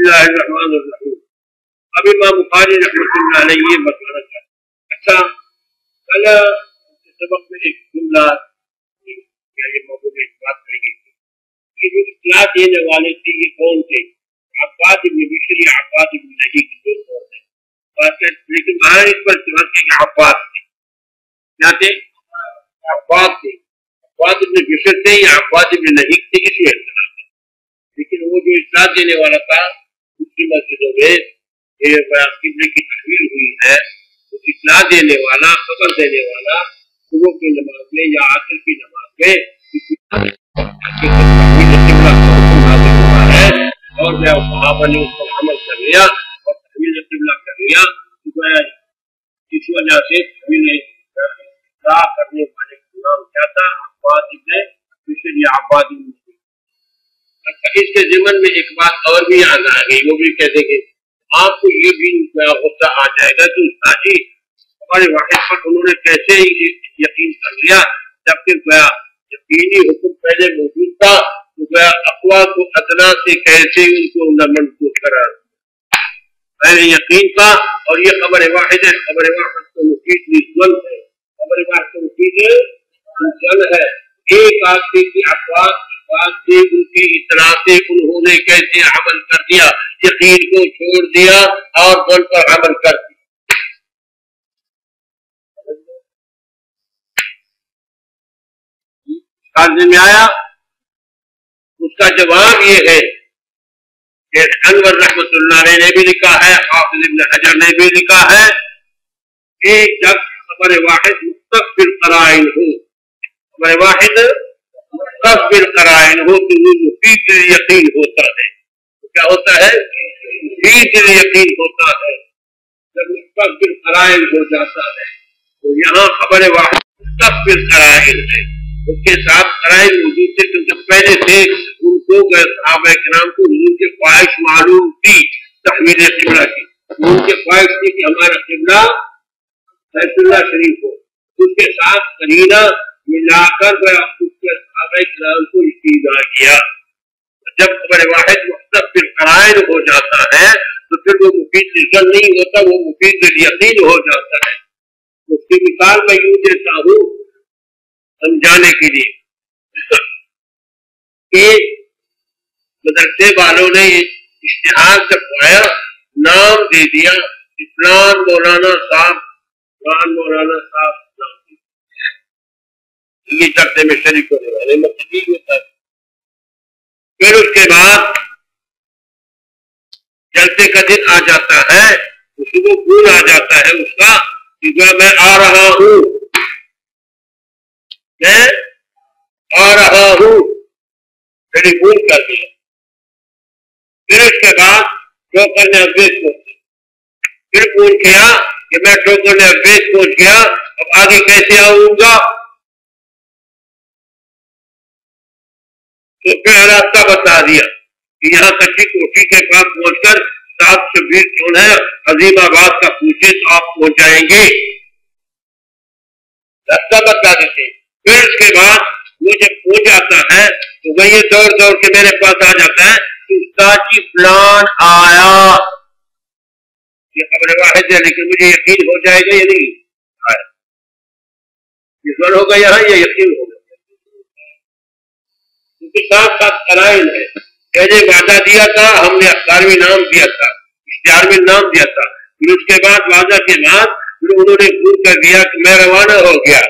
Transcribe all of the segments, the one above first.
اللہ الرحمن الرحیم. اب امام بخاری رحمۃ اللہ علیہ یہ بتانا چاہتے ہیں. اچھا کل سبق میں ایک جملہ یہ موضوع میں بات کری گئی تھی. یہ جو اطلاع دینے والے تھے یہ کون تھے؟ عباد ابن بشر یا عباد ابن نجیب کے دو کون تھے. لیکن وہاں اس پر اتفاق ہے کہ عباد تھے. کیا تھے؟ عباد تھے. عباد ابن بشر تھے یا عباد ابن نجیب تھے کسی اختلاف ہے. لیکن وہ جو اطلاع دینے والا تھا دوسری مسجدوں میں قبلے کی تحویل ہوئی ہے، وہ اطلاع دینے والا خبر دینے والا صبح کی نماز میں یا عصر کی نماز میں ہے اور میں صحابہ نے اس پر عمل کر لیا اور تحویل قبلہ کر لیا. اس وجہ سے تحویل اطلاع کرنے والے کا نام کیا تھا؟ عباد ابن بشر یا عباد ابن نجیب. اس کے ضمن میں ایک بات اور بھی یاد آ گئی، وہ بھی کہتے کہ آپ کو یہ بھی غصہ آ جائے گا کہ استاد جی ہمارے واحد پر انہوں نے کیسے یقین کر لیا جبکہ گیا یقینی حکم پہلے موجود تھا تو گیا اقوا کو ادنا سے کیسے ان کو منسوخ قرار پہلے یقین تھا. اور یہ خبر واحد ہے. خبر واحد کو مفید نسبت ہے. خبر واحد کو مفید نسبت ہے. ایک آدمی کی اقوا بات سے ان کی اطلاع سے انہوں نے کیسے عمل کر دیا، یقین کو چھوڑ دیا اور بول پر عمل کر دیا. میں آیا اس کا جواب یہ ہے کہ انور رحمت اللہ علیہ نے بھی لکھا ہے، حافظ ابن حجر نے بھی لکھا ہے کہ جب خبر واحد مستقبل قرائن ہو، خبر واحد مستقبل قرائن ہو تو وہ مفید یقین ہوتا ہے. کیا ہوتا ہے؟ مفید یقین ہوتا ہے. جب مستقبل قرائن ہو جاتا ہے تو یہاں خبر واحد مستقبل قرائن ہے، اس کے ساتھ قرائن موجود تھے کیونکہ پہلے سے ان کو صحابہ کرام کو ان کی خواہش معلوم تھی تحویل قبلہ کی. ان کی خواہش تھی کہ ہمارا قبلہ بیت اللہ شریف ہو. اس کے ساتھ قرینہ ملا کر اس کے صحابہ کرام کو یقین آ گیا. جب خبر واحد مستقبل قرائن ہو جاتا ہے تو پھر وہ مفید نسل نہیں ہوتا، وہ مفید یقین ہو جاتا ہے. اس کی مثال میں یوں دیتا ہوں سمجھانے کے لیے کہ مدرسے والوں نے اشتہار چھپوایا، نام دے دیا فلان مولانا صاحب، فلان مولانا صاحب، یہ چرچے میں شریک ہونے والے مطلب یہ ہوتا ہے. پھر اس کے بعد جلسے کا دن آ جاتا ہے، اس کو پھول آ جاتا ہے اس کا کہ میں آ رہا ہوں، میں آ رہا ہوں، ٹیلی فون کر دیا. پھر اس کے بعد ٹوکر نے اپڈیٹ پہنچ پھر فون کیا کہ میں ٹوکر نے اپڈیٹ پہنچ گیا، اب آگے کیسے آؤں گا؟ تو پھر راستہ بتا دیا کہ یہاں کچی کوٹھی کے پاس پہنچ کر 720 جو ہے عظیم آباد کا پوچھے تو آپ پہنچ جائیں گے. راستہ بتا دیتے. پھر اس کے بعد وہ جب ہو جاتا ہے تو وہ یہ دوڑ دوڑ کے میرے پاس آ جاتا ہے کہ استاد جی فلان آیا. یہ خبر واحد ہے لیکن مجھے یقین ہو جائے گا یا نہیں آیا؟ یہ سن ہوگا یہاں یا یقین ہوگا؟ کیونکہ ساتھ ساتھ قرائن ہے. پہلے وعدہ دیا تھا، ہم نے اخبار میں نام دیا تھا، اشتہار میں نام دیا تھا. پھر اس کے بعد وعدہ کے بعد پھر انہوں نے فون کر دیا کہ میں روانہ ہو گیا.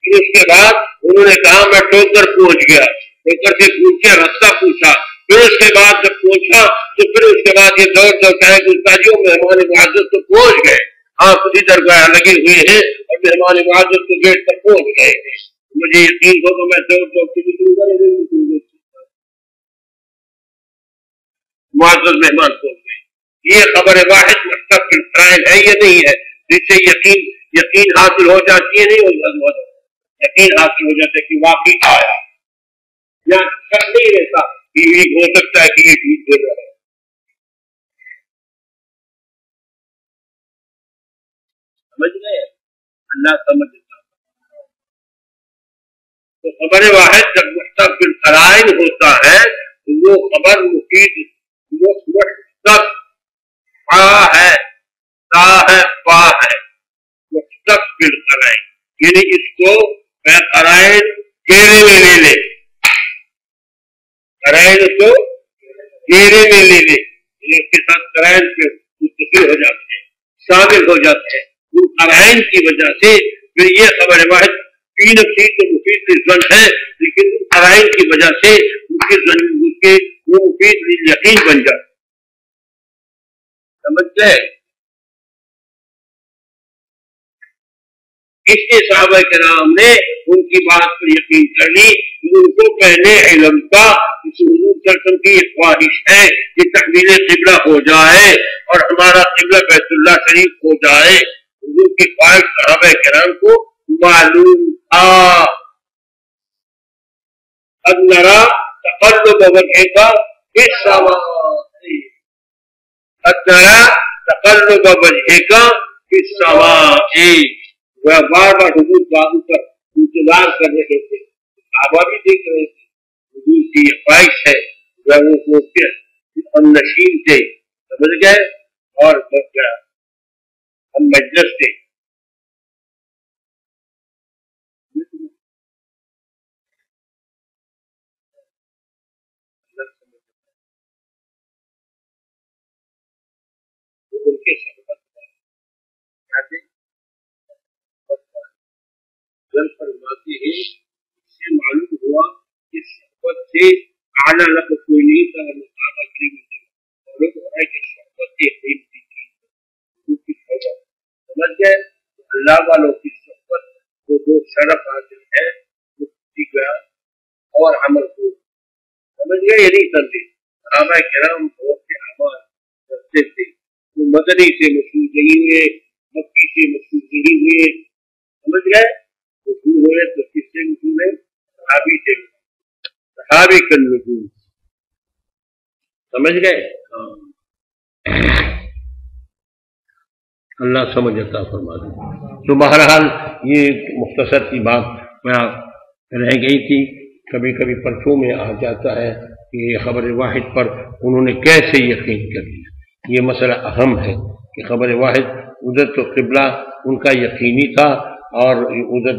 پھر اس کے بعد انہوں نے کہا میں ٹوکر پہنچ گیا. ٹوکر سے پوچھ کے راستہ پوچھا. پھر اس کے بعد جب پہنچا تو پھر اس کے بعد یہ دوڑ دوڑ کہا کہ استادیوں مہمان معزز تو پہنچ گئے، آپ اسی درگاہ لگے ہوئے ہیں اور مہمان معزز کو گیٹ تک پہنچ گئے ہیں. مجھے یقین ہو تو میں دوڑ دوڑ کے نکلوں گا یا نہیں نکلوں گا؟ معزز مہمان پہنچ گئے. یہ خبر واحد مستقبل قرائن ہے یا نہیں ہے؟ جس سے یقین حاصل ہو جاتی ہے، نہیں ہو جاتی، یقین حاصل ہو جاتا ہے کہ واقعی آیا. یا شک نہیں رہتا کہ یہ ہو سکتا ہے کہ یہ جھوٹ بول رہا ہے. سمجھ گئے؟ اللہ سمجھ لیتا. تو خبر واحد جب مستقبل قرائن ہوتا ہے تو وہ خبر مفید یعنی اس کو قرائن گھیرے میں لے لے، قرائن اس کو گھیرے میں لے لے، یعنی اس کے ساتھ قرائن پہ متصل ہو جاتے ہیں، شامل ہو جاتے ہیں۔ ان قرائن کی وجہ سے پھر یہ خبر واحد فی نفسی تو مفید للظن ہے، لیکن ان قرائن کی وجہ سے اس کے وہ مفید للیقین بن جاتا ہے۔ سمجھ گئے؟ اس لیے صحابہ کرام نے ان کی بات پر یقین کر لی، ان کو پہلے علم کا حضور صلی اللہ علیہ وسلم کی ایک خواہش ہے کہ تحویل قبلہ ہو جائے اور ہمارا قبلہ بیت اللہ شریف ہو جائے۔ حضور کی خواہش صحابہ کرام کو معلوم تھا۔ قد نرى تقلب وجهك في السماء، قد نرى تقلب وجهك في السماء، وہ بار بار حضور کا انتظار کر رہے تھے، صحابہ بھی دیکھ رہے تھے، حضور کی یہ خواہش ہے، وہ ہم نشین تھے، سمجھ گئے، اور ہم مجلس تھے۔ ان کے فرماتے ہیں، اس سے معلوم ہوا کہ صحبت سے اعلیٰ لفظ کوئی نہیں تھا، صحابہ کریم معلوم ہو رہا ہے کہ صحبت سے قیمتی چیز سمجھ گئے۔ اللہ والوں کی صحبت کو جو شرف حاصل ہے وہ کسی کا اور عمل کو سمجھ گئے، یہ نہیں سمجھے۔ صحابہ کرام بہت سے اعمال کرتے تھے، وہ مدنی سے مشہور نہیں ہوئے، مکی سے مشہور نہیں ہوئے، سمجھ گئے، مشہور ہوئے تو کس سے مشہور ہے؟ صحابی سے، صحابی کا نجوم، سمجھ گئے۔ اللہ سمجھ عطا فرما دے۔ تو بہرحال یہ مختصر سی بات رہ گئی تھی، کبھی کبھی پرچوں میں آ جاتا ہے کہ یہ خبر واحد پر انہوں نے کیسے یقین کر لیا۔ یہ مسئلہ اہم ہے کہ خبر واحد ادھر تو قبلہ ان کا یقینی تھا اور ادھر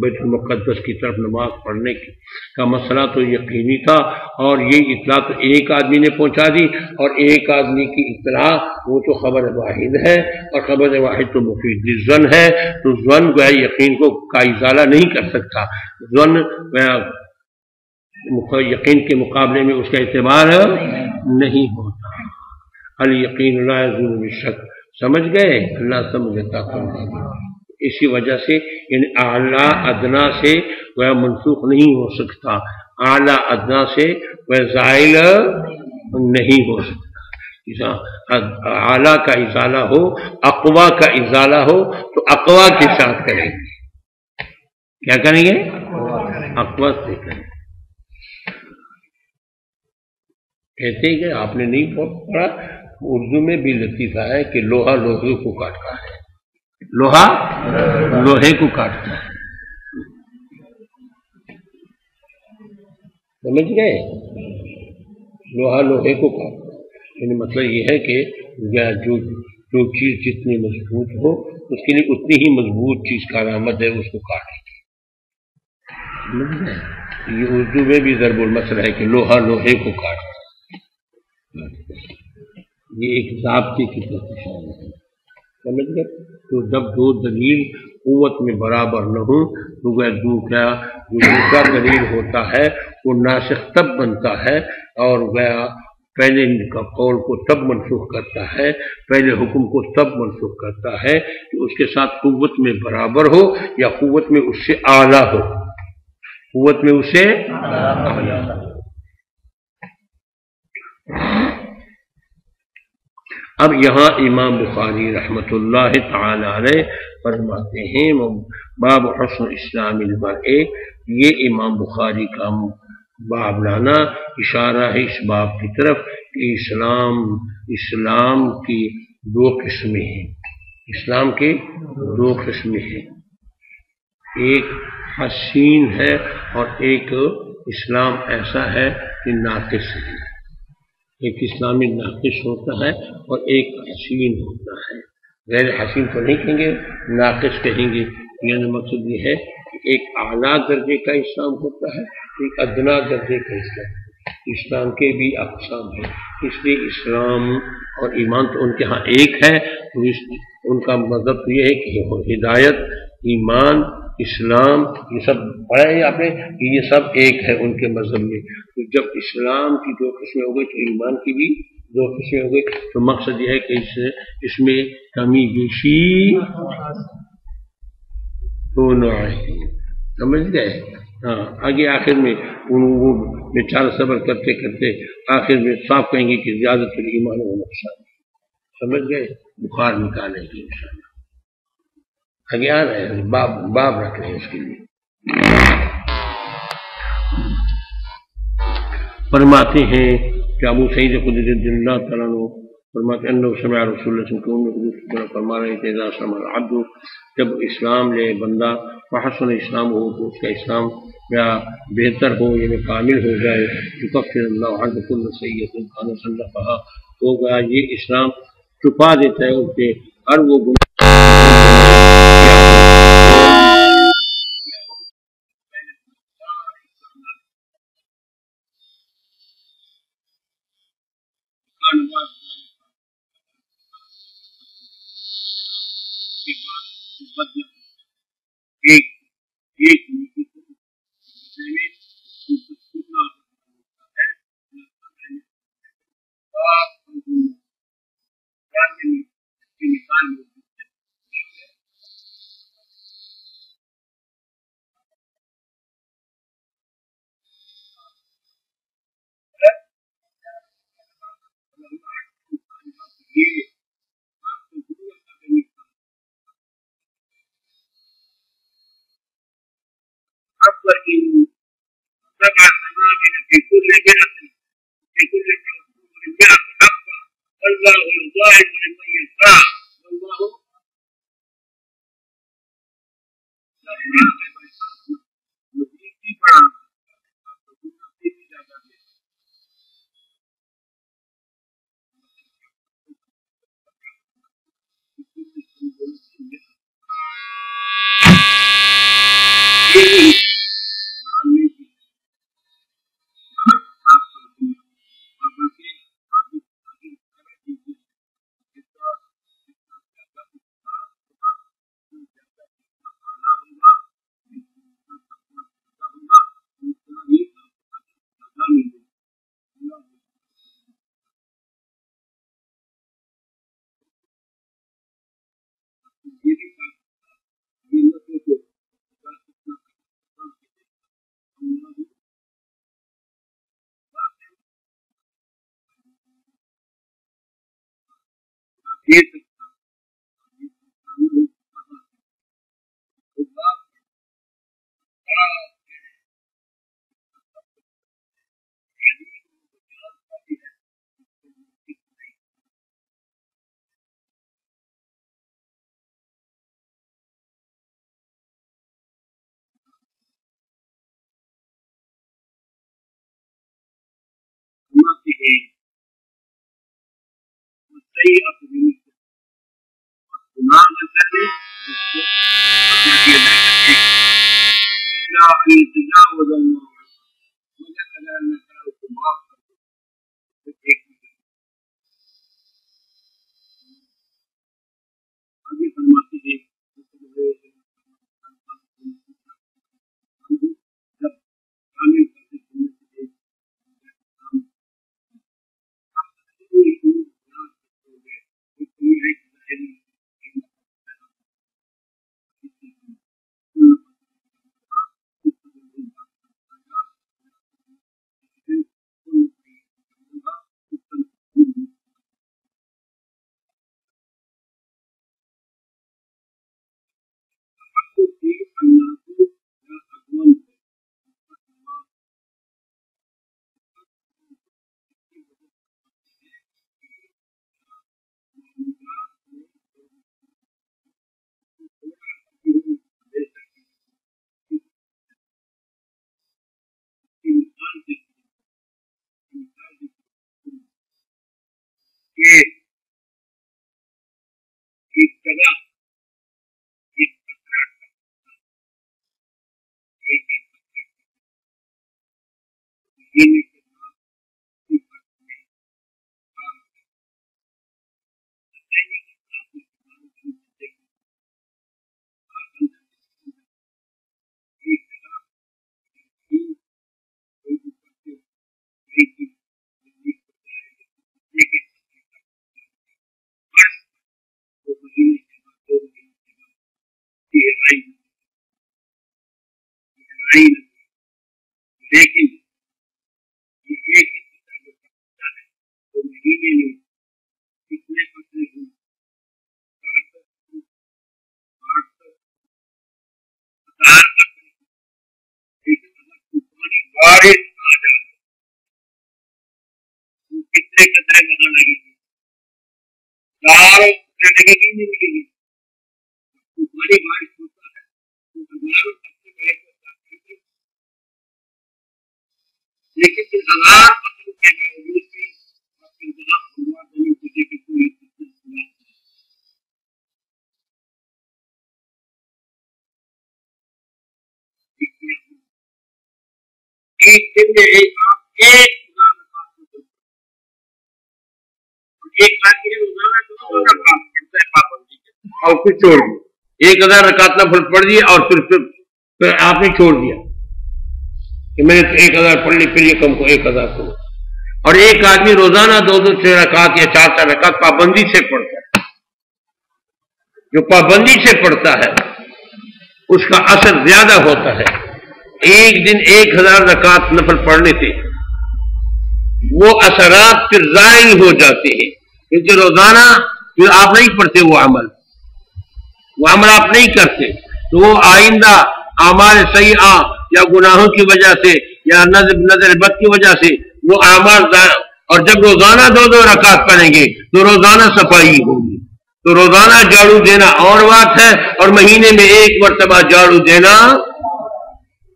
بیت المقدس کی طرف نماز پڑھنے کا مسئلہ تو یقینی تھا، اور یہ اطلاع تو ایک آدمی نے پہنچا دی، اور ایک آدمی کی اطلاع وہ تو خبر واحد ہے، اور خبر واحد تو مفید للظن ہے، تو ظن گویا یقین کو کا ازالہ نہیں کر سکتا، ظن یقین کے مقابلے میں اس کا اعتبار نہیں ہوتا۔ الیقین لا یزول بالشک، سمجھ گئے، اللہ سمجھتا فرما۔ اسی وجہ سے یعنی اعلیٰ ادنا سے وہ منسوخ نہیں ہو سکتا، اعلیٰ ادنا سے وہ زائل نہیں ہو سکتا۔ اعلیٰ کا ازالہ ہو، اقوا کا ازالہ ہو تو اقوا کے ساتھ کریں گے، کیا کریں گے؟ اقوا سے کریں گے۔ کہتے ہیں کہ آپ نے نہیں پڑھا، اردو میں بھی لطیفہ ہے کہ لوہا لوہے کو کاٹتا ہے، لوہا لوہے کو کاٹتا ہے، سمجھ گئے، لوہا لوہے کو کاٹتا ہے، یعنی مطلب یہ ہے کہ جو چیز جتنی مضبوط ہو اس کے لیے اتنی ہی مضبوط چیز کا علامت ہے، اس کو کاٹے گی، سمجھ گئے۔ یہ اردو میں بھی ضرب المثل ہے کہ لوہا لوہے کو کاٹتا ہے، یہ ایک ضابطے کی طرف اشارہ ہے، سمجھ گئے۔ تو جب دو دلیل قوت میں برابر نہ ہوں تو وہ دوسرا دلیل ہوتا ہے وہ ناسخ تب بنتا ہے، اور وہ پہلے کا قول کو تب منسوخ کرتا ہے، پہلے حکم کو تب منسوخ کرتا ہے کہ اس کے ساتھ قوت میں برابر ہو یا قوت میں اس سے اعلیٰ ہو، قوت میں اس سے اعلیٰ ہو۔ اب یہاں امام بخاری رحمۃ اللہ تعالی علیہ فرماتے ہیں باب حسن اسلام المرء، یہ امام بخاری کا باب لانا اشارہ ہے اس باب کی طرف کہ اسلام کی دو قسمیں ہیں، اسلام کی دو قسمیں ہیں، ایک حسین ہے اور ایک اسلام ایسا ہے کہ ناقص ہے، ایک اسلامی ناقص ہوتا ہے اور ایک حسین ہوتا ہے۔ غیر حسین تو نہیں کہیں گے، ناقص کہیں گے۔ یعنی مقصد یہ ہے کہ ایک اعلیٰ درجے کا اسلام ہوتا ہے، ایک ادنا درجے کا اسلام۔ اسلام کے بھی اقسام ہیں، اس لیے اسلام اور ایمان تو ان کے ہاں ایک ہے۔ ان کا مذہب تو یہ ہے کہ ہدایت، ایمان، اسلام، یہ سب پڑھا ہے آپ نے کہ یہ سب ایک ہے ان کے مذہب میں۔ تو جب اسلام کی دو قسمیں ہو گئی تو ایمان کی بھی دو قسمیں ہو گئی۔ تو مقصد یہ ہے کہ اس میں کمی بیشی دونوں آئے، سمجھ گئے؟ ہاں، آگے آخر میں وہ بیچارہ صبر کرتے کرتے آخر میں صاف کہیں گے کہ زیادت ایمان و نقصان، سمجھ گئے؟ بخار نکالیں گے انشاءاللہ۔ آگے آ رہے ہیں، باب رکھ رہے ہیں اس کے لیے۔ فرماتے ہیں کہ ابو سعید خدری رضی اللہ تعالیٰ عنہ فرماتے ہیں انہو سمع رسول اللہ صلی اللہ علیہ وسلم فرما رہے تھے اذا سمع العبد، جب اسلام لے بندہ، فحسن اسلام ہو تو اس کا اسلام یا بہتر ہو، یعنی کامل ہو جائے، یکفر اللہ عنہ کل سیئۃ کان صلفھا، ہوگا یہ اسلام چھپا دیتا ہے اس سے ہر وہ گناہ لیکن یہ ایک تو مہینے میں کتنے پتے ہوں 800 بارش آ جائے تو کتنے قطرے وہاں لگے گی 4 لگے گی نہیں لگے گی طوفانی بارش ہوتا ہے تو ہزاروں قطرے لیکن 1000 قطروں کے باوجود بھی ایک دن میں ایک اور پھر چھوڑ دیا 1000 رکعت نفل پڑھ دیا اور پھر آپ نے چھوڑ دیا کہ میں نے 1000 پڑھ لی پھر یہ کم کو 1000 کرو. اور ایک آدمی روزانہ 2-2 رکعت یا 4 رکعت پابندی سے پڑھتا ہے. جو پابندی سے پڑھتا ہے اس کا اثر زیادہ ہوتا ہے. ایک دن 1000 رکعت نفل پڑھنے سے وہ اثرات پھر ضائع ہو جاتے ہیں کیونکہ روزانہ پھر آپ نہیں پڑھتے وہ عمل آپ نہیں کرتے تو وہ آئندہ اعمال سیئہ یا گناہوں کی وجہ سے یا نظر بد کی وجہ سے وہ اعمال اور جب روزانہ 2 رکعت پڑھیں گے تو روزانہ صفائی ہوگی. تو روزانہ جھاڑو دینا اور بات ہے اور مہینے میں 1 مرتبہ جھاڑو دینا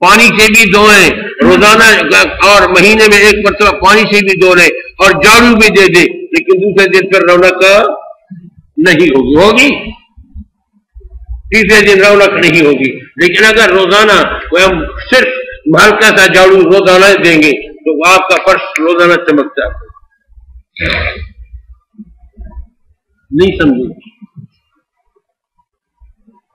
پانی سے بھی دھوئیں روزانہ اور مہینے میں 1 مرتبہ پانی سے بھی دھو لیں اور جھاڑو بھی دے دیں لیکن دوسرے دن پھر رونق نہیں ہوگی تیسرے دن رونق نہیں ہوگی. لیکن اگر روزانہ ہم صرف ہلکا سا جھاڑو روزانہ دیں گے تو آپ کا فرش روزانہ چمکتا ہے. نہیں سمجھے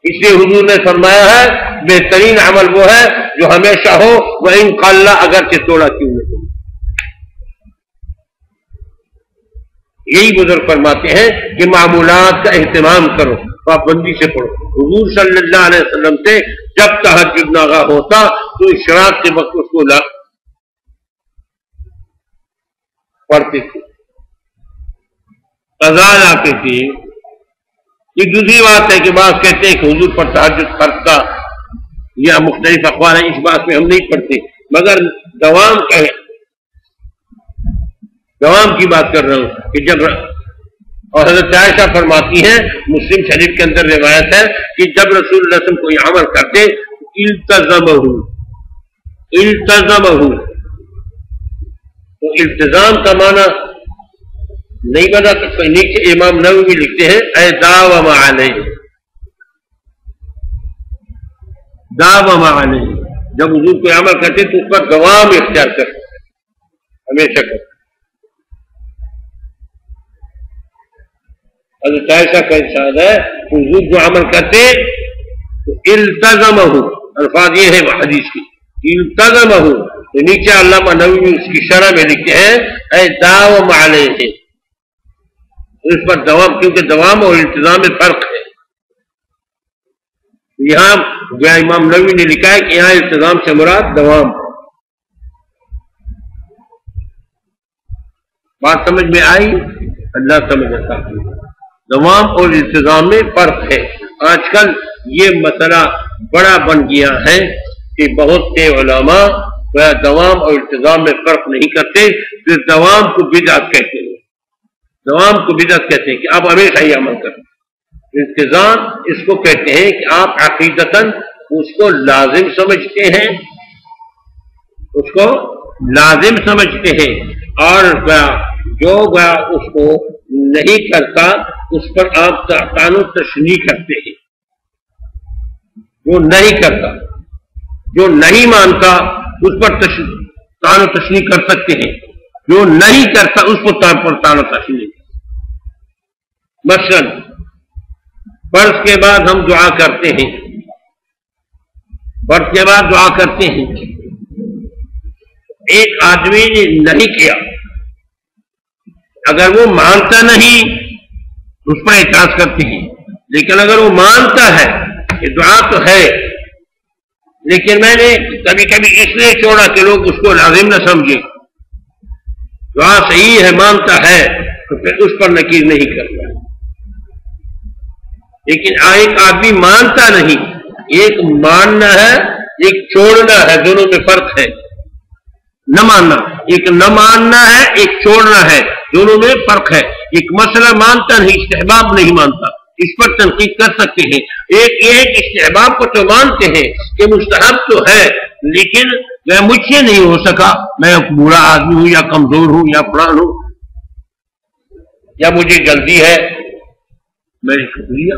اس لیے حضور نے فرمایا ہے بہترین عمل وہ ہے جو ہمیشہ ہو وہ انقلہ اگرچہ تھوڑا کیوں نہ ہو. یہی بزرگ فرماتے ہیں کہ معمولات کا اہتمام کرو پابندی سے پڑھو. حضور صلی اللہ علیہ وسلم سے جب تہجد ناغہ ہوتا تو اشراق کے وقت اس کو پڑھتے تھے قضا لاتے تھے. یہ دوسری بات ہے کہ بعض کہتے ہیں کہ حضور پر تہجد فرض کا یا مختلف اقوال ہیں اس بات میں ہم نہیں پڑھتے مگر دوام کی بات کر رہا ہوں کہ جب اور حضرت عائشہ فرماتی ہیں مسلم شریف کے اندر روایت ہے کہ جب رسول اللہ صلی اللہ علیہ وسلم کوئی عمل کرتے التزمہ تو التزام کا معنی نہیں بنا سکتا. نیچے امام نووی لکھتے ہیں اے داوم علیہ جب حضور کوئی عمل کرتے تو اس پر دوام اختیار کرتے ہمیشہ کرتے. حضرت عائشہ کا ارشاد ہے حضور جو عمل کرتے التزمہ الفاظ یہ ہے حدیث کی التزمہ تو نیچے علامہ نووی اس کی شرح میں لکھتے ہیں اے داوم علیہ اس پر دوام کیونکہ دوام اور التزام میں فرق ہے. یہاں امام نووی نے لکھا ہے کہ یہاں التزام سے مراد دوام. بات سمجھ میں آئی؟ اللہ سمجھتا ہے دوام اور التزام میں فرق ہے. آج کل یہ مسئلہ بڑا بن گیا ہے کہ بہت سے علماء دوام اور التزام میں فرق نہیں کرتے پھر دوام کو بدعت کہتے ہیں. دوام کو بدعت کہتے ہیں کہ آپ ہمیشہ ہی عمل کریں. التزام اس کو کہتے ہیں کہ آپ عقیدتاً اس کو لازم سمجھتے ہیں اور جو اس کو نہیں کرتا اس پر آپ تعان و تشنیع کرتے ہیں. جو نہیں کرتا جو نہیں مانتا اس پر تعان و تشنیع کر سکتے ہیں. جو نہیں کرتا اس کو تعان و تشنیع. مثلاً فرض کے بعد ہم دعا کرتے ہیں، فرض کے بعد دعا کرتے ہیں، ایک آدمی نے نہیں کیا، اگر وہ مانتا نہیں اس پر اعتراض کرتے ہیں، لیکن اگر وہ مانتا ہے کہ دعا تو ہے لیکن میں نے کبھی کبھی اس لیے چھوڑا کہ لوگ اس کو لازم نہ سمجھے، دعا صحیح ہے مانتا ہے تو پھر اس پر نکیر نہیں کرتا۔ لیکن ایک آدمی مانتا نہیں، ایک ماننا ہے ایک چھوڑنا ہے، دونوں میں فرق ہے۔ نہ ماننا ایک نہ ماننا ہے، ایک چھوڑنا ہے، دونوں میں فرق ہے۔ ایک مسئلہ مانتا نہیں، استحباب نہیں مانتا، اس پر تنقید کر سکتے ہیں۔ ایک یہ ہے کہ استحباب کو تو مانتے ہیں کہ مستحب تو ہے لیکن میں مجھ سے نہیں ہو سکا، میں بوڑھا آدمی ہوں یا کمزور ہوں یا فلان ہوں یا مجھے جلدی ہے، میں شکریہ۔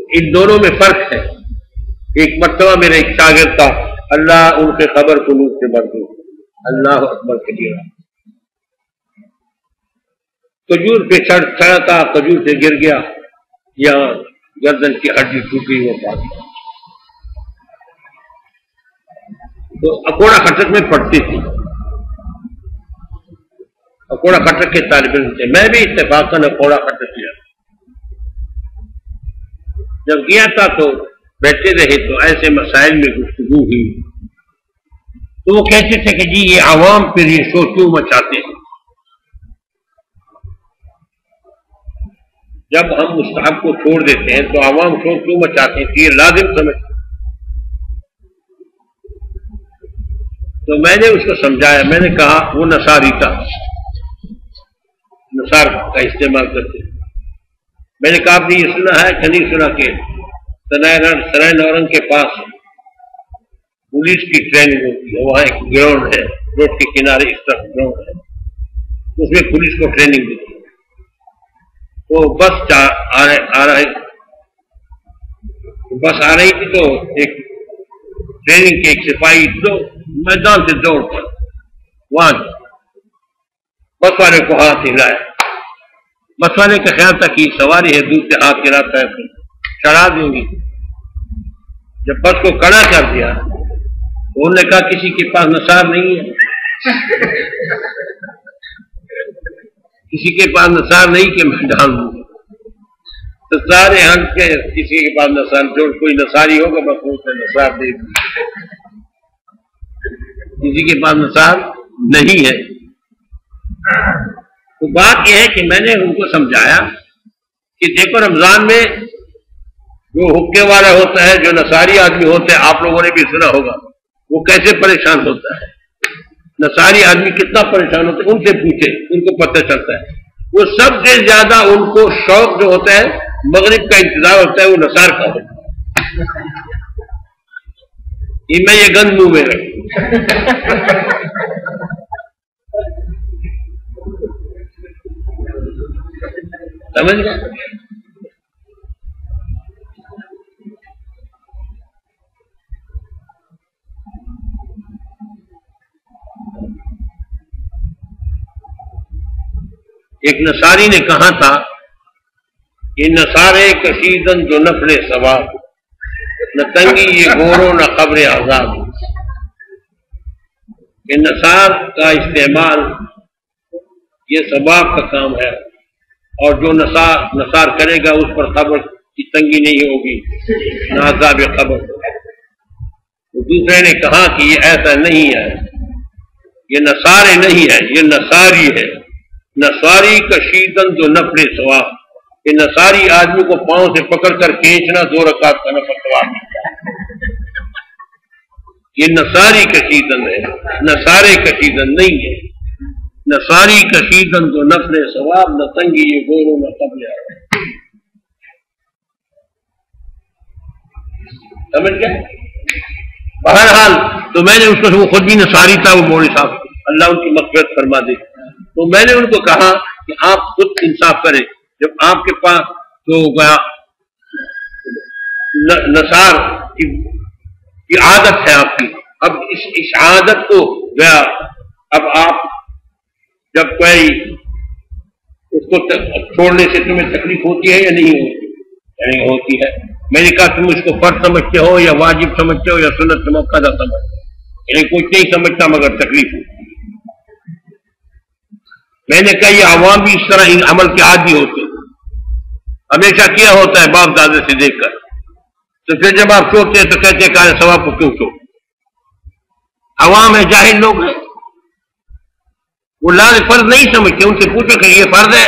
ان دونوں میں فرق ہے۔ ایک مرتبہ میرا ایک شاگرد تھا، اللہ ان کے خبر کو نور سے بھر دو، اللہ اکبر کبیرہ، کھجور پہ چڑھا تھا، کھجور سے گر گیا، یا گردن کی ہڈی ٹوٹی، وہ بات تو اکوڑا خٹک میں پڑھتی تھی، اکوڑا خٹک کے طالب علم تھے، میں بھی اتفاقاً اکوڑا خٹک گیا۔ جب گیا تھا تو بیٹھے رہے تو ایسے مسائل میں گفتگو ہوئی، تو وہ کہتے تھے کہ جی یہ عوام پھر یہ شور کیوں مچاتے ہیں؟ جب ہم مستحب کو چھوڑ دیتے ہیں تو عوام شور کیوں مچاتے ہیں؟ یہ لازم سمجھتے۔ تو میں نے اس کو سمجھایا، میں نے کہا وہ نصاری تھا، نصار کا استعمال کرتے، میں نے کہا آپ نے یہ سنا ہے کہ نہیں سنا کہ سرائے نورنگ کے پاس پولیس کی ٹریننگ ہوتی ہے، وہاں ایک گراؤنڈ ہے، روڈ کے کنارے اس طرف گراؤنڈ ہے، اس میں پولیس کو ٹریننگ دیتی ہے۔ تو بس آ رہی تھی تو ایک ٹریننگ کے ایک سپاہی تو میدان سے دوڑ کر وہاں بس والے کو ہاتھ ہلایا، بس والے کا خیال تھا کہ سواری ہے، دور سے ہاتھ ہلاتا ہے تو چڑھا دیں گی۔ جب بس کو کڑا کر دیا تو انہوں نے کہا کسی کے پاس نثار نہیں ہے، کسی کے پاس نثار نہیں کہ میں ڈال دوں، تو سارے ہنس کے کسی کے پاس نثار، جو کوئی نثاری ہوگا بس اسے نثار دے دوں، کسی کے پاس نثار نہیں ہے۔ تو بات یہ ہے کہ میں نے ان کو سمجھایا کہ دیکھو رمضان میں جو حکے والا ہوتا ہے، جو نصاری آدمی ہوتا ہے، آپ لوگوں نے بھی سنا ہوگا، وہ کیسے پریشان ہوتا ہے، نصاری آدمی کتنا پریشان ہوتا ہے، ان سے پوچھے، ان کو پتہ چلتا ہے۔ وہ سب سے زیادہ ان کو شوق جو ہوتا ہے مغرب کا انتظار ہوتا ہے، وہ نصار کا ہوتا ہے کہ میں یہ گند منہ میں رکھوں۔ سمجھ گئے؟ ایک نصاری نے کہا تھا کہ نصارے کشیدن جو نفل ثواب، نہ تنگی یہ گورو نہ قبر عذاب، کہ نصار کا استعمال یہ ثواب کا کام ہے، اور جو نصار کرے گا اس پر قبر کی تنگی نہیں ہوگی نہ عذاب قبر۔ دوسرے نے کہا کہ یہ ایسا نہیں ہے، یہ نصارے نہیں ہے، یہ نصاری ہے، نصاری کشیدن جو نفل ثواب، کہ نصاری آدمی کو پاؤں سے پکڑ کر کھینچنا 2 رکعت کا نفل ثواب ملتا ہے، یہ نصاری کشیدن ہے، نصارے کشیدن نہیں ہے۔ نصاری کشیدن جو نفل ثواب، نہ تنگی یہ گورو نہ قبل عذاب۔ سمجھ گئے؟ بہرحال تو میں نے اس کو، وہ خود بھی نصاری تھا، وہ مولوی صاحب، اللہ ان کی مغفرت فرما دے، تو میں نے ان کو کہا کہ آپ خود انصاف کریں، جب آپ کے پاس تو گیا نصار کی عادت ہے آپ کی، اب اس عادت کو گیا، اب آپ جب کوئی اس کو چھوڑنے سے تمہیں تکلیف ہوتی ہے یا نہیں ہوتی؟ یعنی ہوتی ہے. میں نے کہا تم اس کو فرض سمجھتے ہو یا واجب سمجھتے ہو یا سنت مؤکدہ سمجھتے ہو؟ یعنی کچھ نہیں سمجھتا مگر تکلیف ہوتی. میں نے کہا یہ عوام بھی اس طرح ان عمل کے عادی ہوتے ہیں، ہمیشہ کیا ہوتا ہے باپ دادے سے دیکھ کر. تو پھر جب آپ چھوڑتے ہیں تو کہتے ہیں کہ ثواب کو کیوں چھوڑ؟ عوام ہے، جاہل لوگ ہیں، وہ لازم فرض نہیں سمجھتے. ان سے پوچھو کہ یہ فرض ہے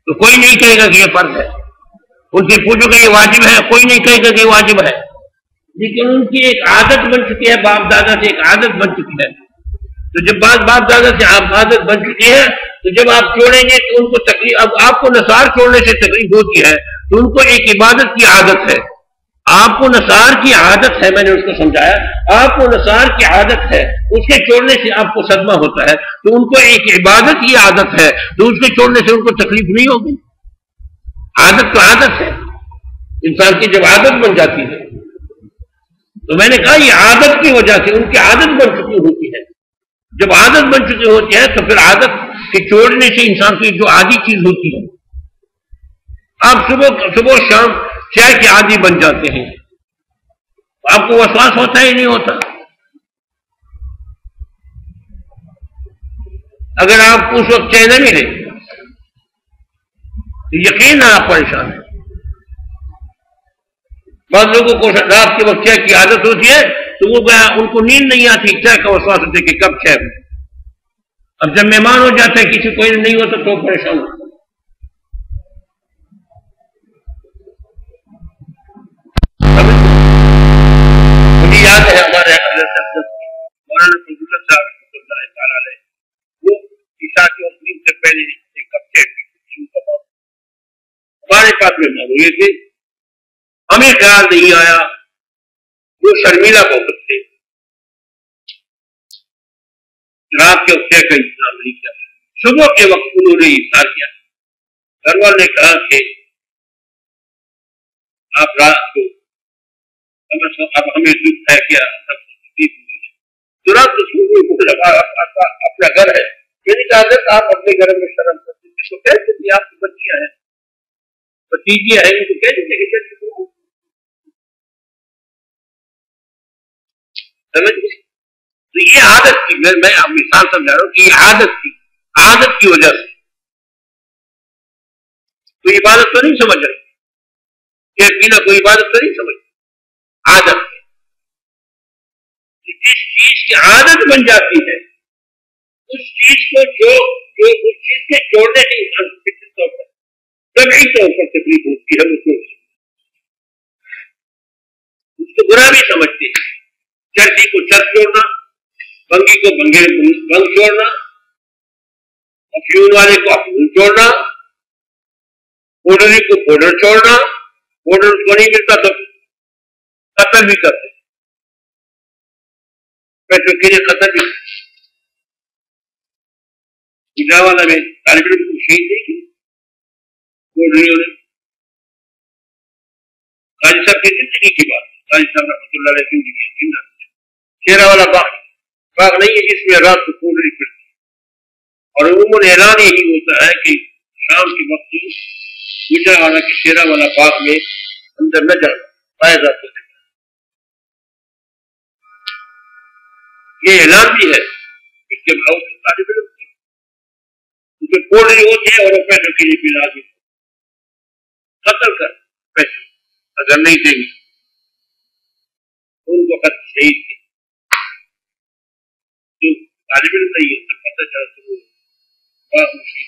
تو کوئی نہیں کہے گا کہ یہ فرض ہے. ان سے پوچھو کہ یہ واجب ہے، کوئی نہیں کہے گا کہ یہ واجب ہے. لیکن ان کی ایک عادت بن چکی ہے، باپ دادا سے ایک عادت بن چکی ہے. تو جب باپ دادا سے آپ عادت بن چکی ہے تو جب آپ چھوڑیں گے تو ان کو تکلیف. اب آپ کو نثار چھوڑنے سے تکلیف ہوتی ہے تو ان کو ایک عبادت کی عادت ہے. آپ کو نثار کی عادت ہے، میں نے اس کو سمجھایا، آپ کو نثار کی عادت ہے، اس کے چھوڑنے سے آپ کو صدمہ ہوتا ہے. تو ان کو ایک عبادت کی عادت ہے تو اس کے چھوڑنے سے ان کو تکلیف نہیں ہوگی. عادت تو عادت ہے، انسان کی جب عادت بن جاتی ہے. تو میں نے کہا یہ عادت کی وجہ سے ان کی عادت بن چکی ہوتی ہے. جب عادت بن چکی ہوتی ہے تو پھر عادت کے چھوڑنے سے انسان کی جو عادی چیز ہوتی ہے، آپ صبح شام چائے کے عادی بن جاتے ہیں، آپ کو وسواس ہوتا ہے یا نہیں ہوتا؟ اگر آپ کو اس وقت چائے نہ ملے تو یقین آپ پریشان ہیں. بعض لوگوں کو رات کے وقت چائے کی عادت ہوتی ہے تو وہ ان کو نیند نہیں آتی، چائے کا وسواس ہوتا ہے کہ کب چائے. اب جب مہمان ہو جاتا ہے کسی کوئی نہیں ہوتا تو پریشان ہوتا ہے. مجھے یاد ہے ہمارے مولانا فضل صاحب رحمۃ اللہ تعالیٰ علیہ، وہ عشاء کے وقت سے پہلے ایک کپ چائے پیتے، ہمارے پاس مہمان ہوئے تھے، ہمیں خیال نہیں آیا. وہ شرمیلا بہت تھے، رات کے وقت کا انتظام نہیں کیا. صبح کے وقت انہوں نے افطار کیا. گھر والے نے کہا کہ آپ رات کو اب ہمیں دکھ ہے کیا تو رات کو لگا اپنا گھر ہے. میری عادت آپ اپنے گھر میں شرم کرتے ہیں تو کہہ دیتے آپ کی بچیاں ہیں، بتیجیاں ہیں، ان کو کہہ دیتے کہ سمجھ. تو یہ عادت کی، میں مثال سمجھا رہا ہوں کہ یہ عادت کی وجہ سے کوئی عبادت تو نہیں سمجھ رہی، کہ پینا کوئی عبادت تو نہیں سمجھ، عادت. جس چیز کی عادت بن جاتی ہے اس چیز کو جو اس چیز کے چھوڑنے سے انسان فطری طور پر طبعی طور پر تکلیف ہوتی ہے، اس کو برا بھی سمجھتے ہیں. چرسی کو چرس چھوڑنا، بنگی کو بنگ چھوڑنا، افیون والے کو افیون چھوڑنا، پوڈری کو پوڈر چھوڑنا، پوڈر اس کو نہیں ملتا تو قتل بھی کرتے، پیسوں کے لیے قتل بھی. والا میں طالب علم کو شہید نہیں کی پوڈریوں نے. قاضی صاحب کی زندگی کی بات، قاضی صاحب رحمۃ اللہ علیہ زندگی شیرا والا باغ نہیں ہے جس میں رات کو پوڈری پڑتی، اور عموماً اعلان یہی ہوتا ہے کہ شام کے وقت گجرا والا کہ شیرا والا باغ میں اندر نہ جانا، فائدہ تو یہ اعلان بھی ہے. اس کے باوجود طالب علم پوڈری ہوتی ہے اور وہ پیسوں کے لیے پھر آدمی قتل کر پیسے اگر نہیں دیں گے ان کو قتل شہید کیا. جو طالب علم نہیں ہے تو پتہ چلا تو وہ بہت مشکل.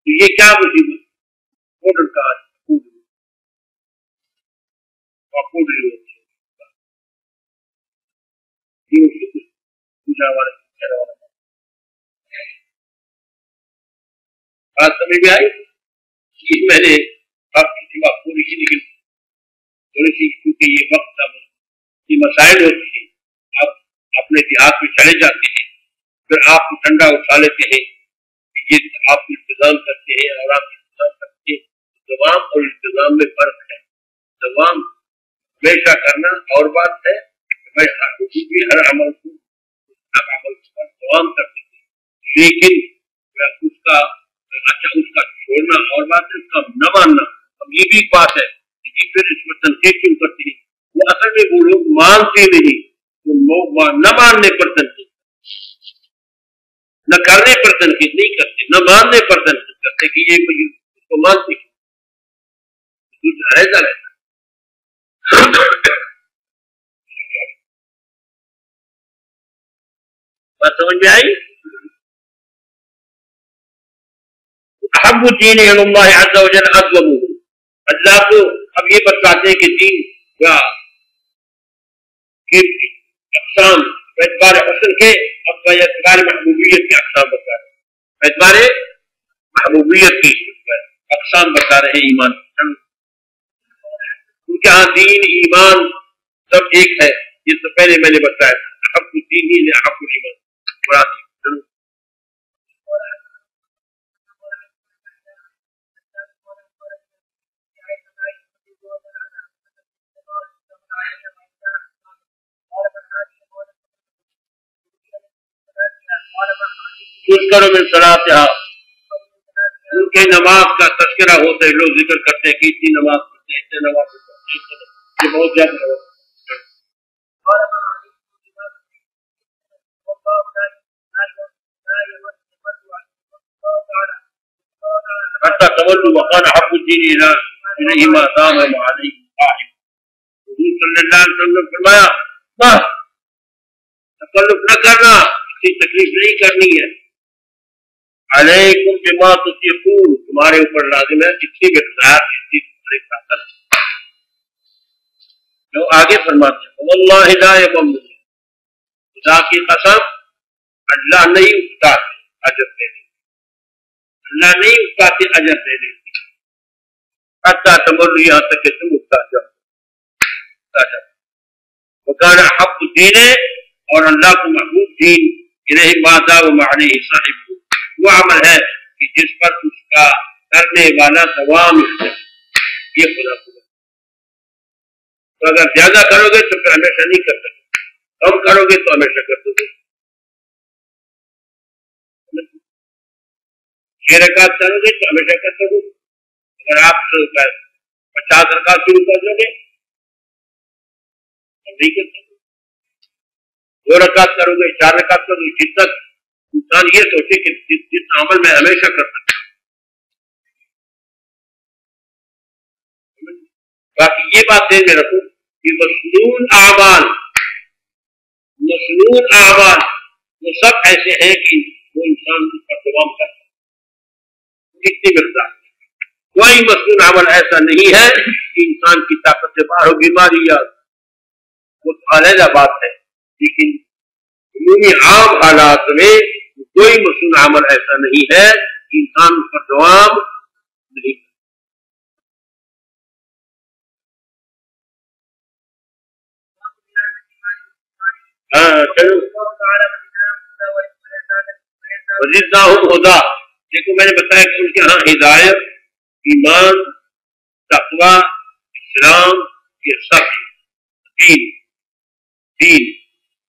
تو یہ کیا مصیبت پوڈر کا پوڈری ہوتی ہے بات سمجھ میں آئی. میں نے آپ کی بات پوری کی لیکن تھوڑی سی کیونکہ یہ وقت یہ مسائل ہوتے ہیں، آپ اپنے دیہات میں چلے جاتے ہیں، پھر آپ کو ٹھنڈا اٹھا لیتے ہیں، یہ آپ انتظام کرتے ہیں اور آپ انتظام کرتے ہیں. دوام اور انتظام میں فرق ہے. دوام ہمیشہ کرنا اور بات ہے، ہمیشہ بھی ہر عمل کو ہر عمل کا دوام کرتے تھے، لیکن اس کا اچھا اس کا چھوڑنا اور بات ہے، اس کا نہ ماننا۔ اب یہ بھی بات ہے کہ پھر اس پر تنقید کیوں کرتی ہے؟ وہ اصل میں وہ لوگ مانتے نہیں، وہ لوگ نہ ماننے پر تنقید، نہ کرنے پر تنقید نہیں کرتے، نہ ماننے پر تنقید کرتے کہ یہ اس کو مانتے رہتا بات سمجھ میں آئی؟ احب الدین الی اللہ عز وجل اقومہ، اللہ کو اب یہ بتاتے ہیں کہ دین کیا اقسام اعتبار حسن کے، اب اعتبار محبوبیت کے اقسام بتا رہے ہیں، اعتبار محبوبیت کی اقسام بتا رہے ہیں ایمان، کیونکہ ہاں دین ایمان سب ایک ہے، یہ تو پہلے میں نے بتایا احب الدین ہی احب الایمان مراد۔ من صلاتها، ان کے نماز کا تذکرہ ہوتا ہے، لوگ ذکر کرتے ہیں کہ اتنی نماز پڑھتے ہیں، اتنے نماز پڑھتے ہیں، یہ بہت زیادہ ہے۔ حتى تولوا وكان حق الدين إليه ما دام عليه قائم۔ حضور صلی اللہ علیہ وسلم نے فرمایا تکلف نہ کرنا، اتنی تکلیف نہیں کرنی ہے، علیکم بما تطیقون، تمہارے اوپر لازم ہے اتنی مقدار، اتنی تمہاری طاقت۔ جو آگے فرماتے ہیں واللہ لا یضل، خدا کی قسم اللہ نہیں اٹھاتے اجر دینے، اللہ نہیں اٹھاتے اجر دینے، حتی تمر یہاں تک کہ تم اٹھا جاؤ۔ وکان حق الدین، اور اللہ کو محبوب دین الیہ ما داوم علیہ صاحب، وہ عمل ہے کہ جس پر اس کا کرنے والا دوام ہے، یہ خدا کو۔ تو اگر زیادہ کرو گے تو پھر ہمیشہ نہیں کر سکتے، کم کرو گے تو ہمیشہ کر دو گے۔ 6 رکعت کرو گے تو ہمیشہ کر سکو، اگر آپ 50 رکعت شروع کر دو گے تو نہیں کر سکتے، 2 رکعت کرو گے، 4 رکعت کرو گے، جس تک انسان یہ سوچے کہ جس عمل میں ہمیشہ کر سکتا۔ باقی یہ بات دین میں رکھو کہ مسنون اعمال وہ سب ایسے ہیں کہ وہ انسان اس پر دوام کرتا ہے، اتنی مقدار۔ کوئی مسنون عمل ایسا نہیں ہے کہ انسان کی طاقت سے باہر ہو، بیماری یا وہ علیحدہ بات ہے، لیکن عمومی عام حالات میں کوئی مسنون عمل ایسا نہیں ہے کہ انسان اس پر دوام نہیں کرتا۔ وزدناہم ہدی، دیکھو میں نے بتایا کہ ان کے ہاں ہدایت، ایمان، تقوی، اسلام، یہ سب دین،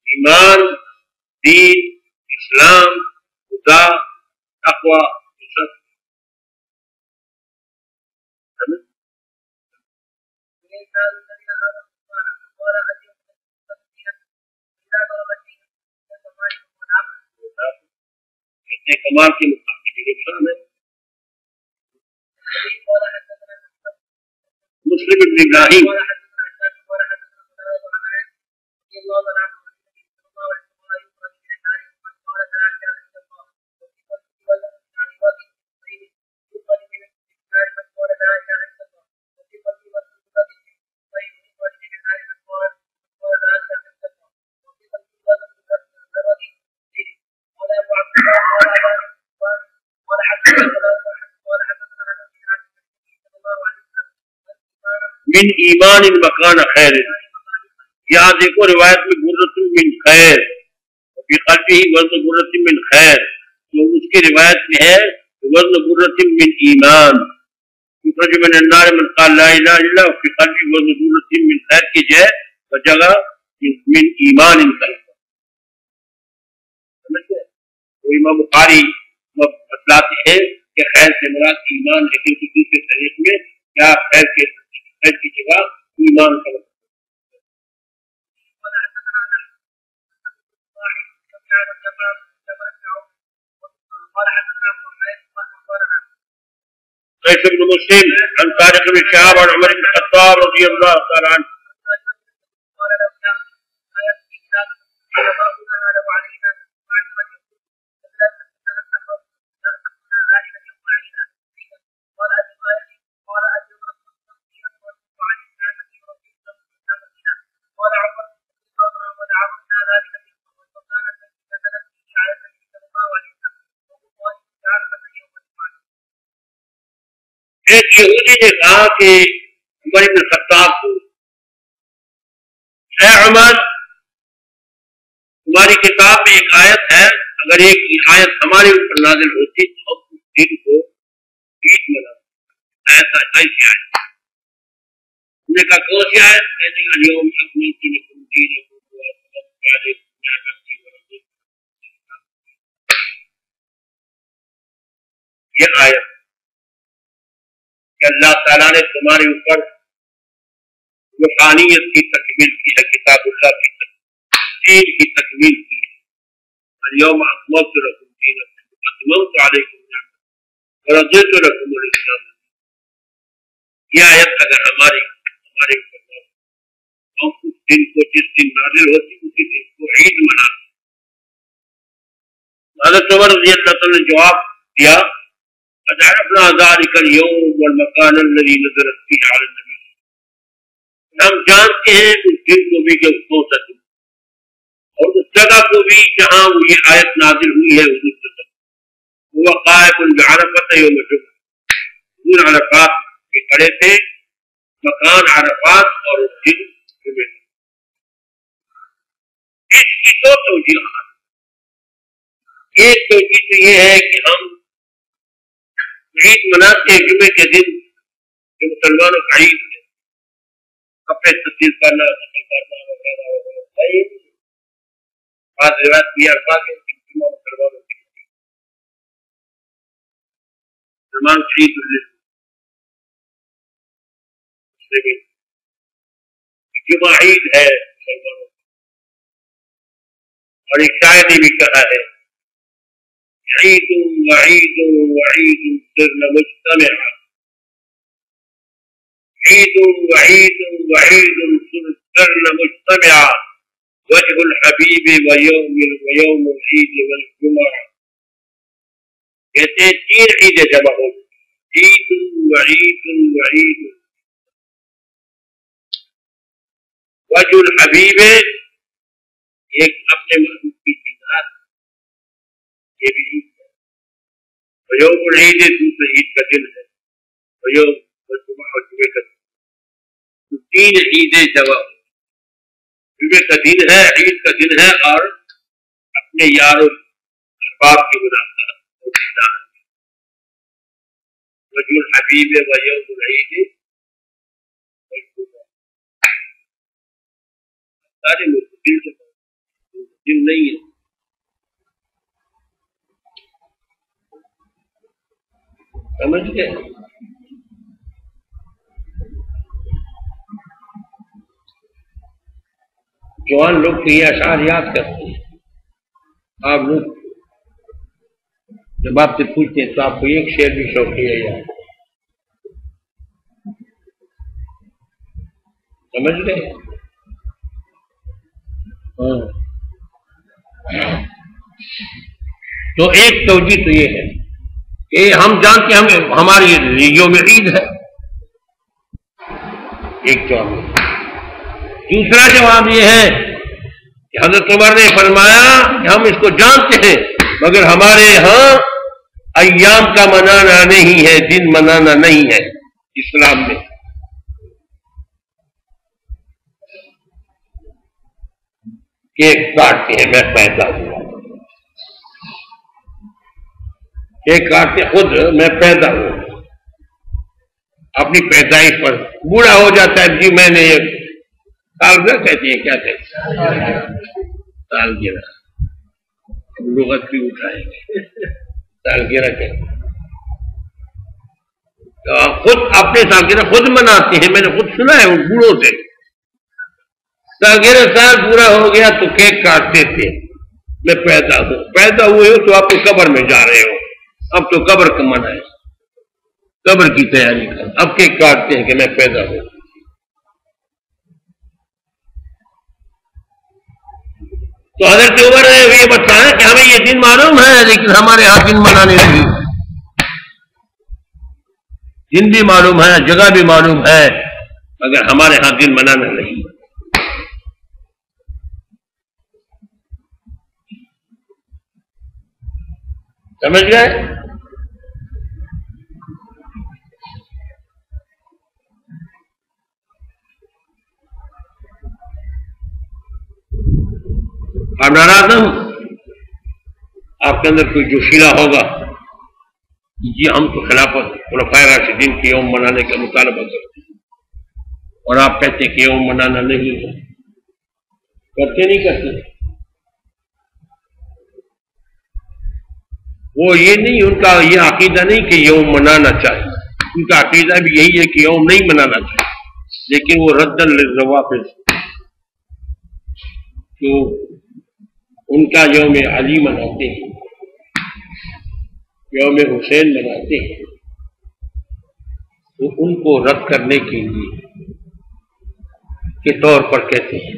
ایمان، دین، اسلام، خدا، تقوی، یہ سب کمال کے مقابلے کے نقصان ہے۔ مسلم ابن ابراہیم من ایمان مکان خیر، یہاں دیکھو روایت میں برۃ من خیر، فی قلبہ وزن برۃ من خیر، تو اس کی روایت میں ہے وزن برۃ من ایمان، رجل من النار من قال لا الہ الا اللہ فی قلبی وذرۃ من خیر کی جگہ من ایمان تو امام بخاری بتلاتے ہیں کہ خیر سے مراد ایمان ہے، لیکن دوسرے طریق میں کیا خیر کی جگہ ایمان کا قيس بن مسلم عن طارق بن شهاب عن عمر بن الخطاب رضي الله تعالى عنه ایک یہودی نے کہا کہ عمر بن الخطاب کو، اے عمر تمہاری کتاب میں ایک آیت ہے، اگر ایک آیت ہمارے اوپر نازل ہوتی تو ہم اس دن کو عید مناتے، ایسا ایسی آیت۔ ہم نے کہا کون سی آیت؟ کہتے ہیں اليوم اکملت لکم دینکم واتممت علیکم نعمتی ورضیت یہ آیت کہ اللہ تعالیٰ نے تمہارے اوپر روحانیت کی تکمیل کی ہے، کتاب اللہ کی دین کی تکمیل کی ہے۔ اليوم اکملت لکم دینکم واتممت علیکم نعمتی ورضیت لکم الاسلام۔ یہ آیت اگر ہمارے اوپر ہم اس دن کو جس دن نازل ہوتی اسی دن کو عید مناتے۔ حضرت عمر رضی اللہ عنہ نے جواب دیا قد عرفنا ذلك اليوم والمكان الذي نزلت فيه على النبي، ہم جانتے ہیں اس دن کو بھی کہ کون سا دن اور اس جگہ کو بھی جہاں وہ یہ آیت نازل ہوئی ہے حضور صلی اللہ علیہ وسلم وہ قائم بعرفۃ یوم الجمعہ، حضور عرفات کے کھڑے تھے، مکان عرفات اور اس دن جمعہ۔ اس کی دو توجیہات، ایک توجیہ تو یہ ہے کہ ہم عید مناتے ہیں جمعے کے دن جو مسلمانوں کا عید ہے، کپڑے تبدیل کرنا وغیرہ وغیرہ، بعض روایت بھی الفاظ ہیں کہ جمعہ مسلمانوں کی مسلمان عید جمعہ عید ہے مسلمانوں کی۔ اور ایک شاعر نے بھی کہا ہے عید وعید وعید صرنا مجتمعا، عید وعید وعید صرنا مجتمعا وجه الحبیب ویوم العید والجمعہ۔ کہتے ہیں تین عیدیں جمع ہو، عید وعید وعید، وجه الحبیب ایک اپنے محبوب کی دیدار، یہ بھی عید ہے، ویوم العید دوسرے عید کا دن ہے، ویوم الجمعہ اور جمعے کا دن، تو تین عیدیں جمع ہو، جمعے کا دن ہے، عید کا دن ہے، اور اپنے یار و احباب کی ملاقات اور دیدار، وجه الحبیب ویوم العید والجمعہ۔ سارے مستقل دن نہیں ہے، سمجھ گئے؟ جوان لوگ تو یہ اشعار یاد کرتے ہیں، آپ لوگ جب آپ سے پوچھتے ہیں تو آپ کو ایک شعر بھی شوقی ہے یاد، سمجھ گئے؟ تو ایک توجیہ تو یہ ہے کہ ہم جانتے ہیں ہماری یوم عید ہے، ایک جواب۔ دوسرا جواب یہ ہے کہ حضرت عمر نے فرمایا کہ ہم اس کو جانتے ہیں مگر ہمارے ہاں ایام کا منانا نہیں ہے، دن منانا نہیں ہے اسلام میں۔ کیک کاٹتے ہیں، میں پیدا ہوا، کیک کاٹتے خود میں پیدا ہوں، اپنی پیدائش پر بوڑھا ہو جاتا ہے، جی میں نے یہ سالگرہ کہتے ہیں، کیا کہتے ہیں، سالگرہ، لغت بھی اٹھائیں گے، سالگرہ کہتے ہیں، خود اپنے سالگرہ خود مناتے ہیں، میں نے خود سنا ہے ان بوڑھوں سے، سالگرہ سال پورا ہو گیا تو کیک کاٹتے تھے، میں پیدا ہوں، پیدا ہوئے ہو تو آپ تو قبر میں جا رہے ہو، اب تو قبر کا منع ہے، قبر کی تیاری کر، اب کیک کاٹتے ہیں کہ میں پیدا ہوں۔ تو حضرت عمر نے یہ بتایا کہ ہمیں یہ دن معلوم ہے لیکن ہمارے ہاں دن منانے نہیں، دن بھی معلوم ہے، جگہ بھی معلوم ہے، مگر ہمارے ہاں دن منانا نہیں۔ سمجھ گئے؟ اب ناراض ہوں آپ کے اندر کوئی جوشیلا ہوگا، جی ہم تو خلافت خلفائے راشدین کے یوم منانے کا مطالبہ کرتے ہیں، اور آپ کہتے ہیں کہ یوم منانا نہیں ہے، کرتے نہیں کرتے؟ وہ یہ نہیں، ان کا یہ عقیدہ نہیں کہ یوم منانا چاہیے، ان کا عقیدہ بھی یہی ہے کہ یوم نہیں منانا چاہیے، لیکن وہ ردن للروافض جو ان کا یوم علی مناتے ہیں، یوم حسین مناتے ہیں، تو ان کو رد کرنے کے لیے کے طور پر کہتے ہیں،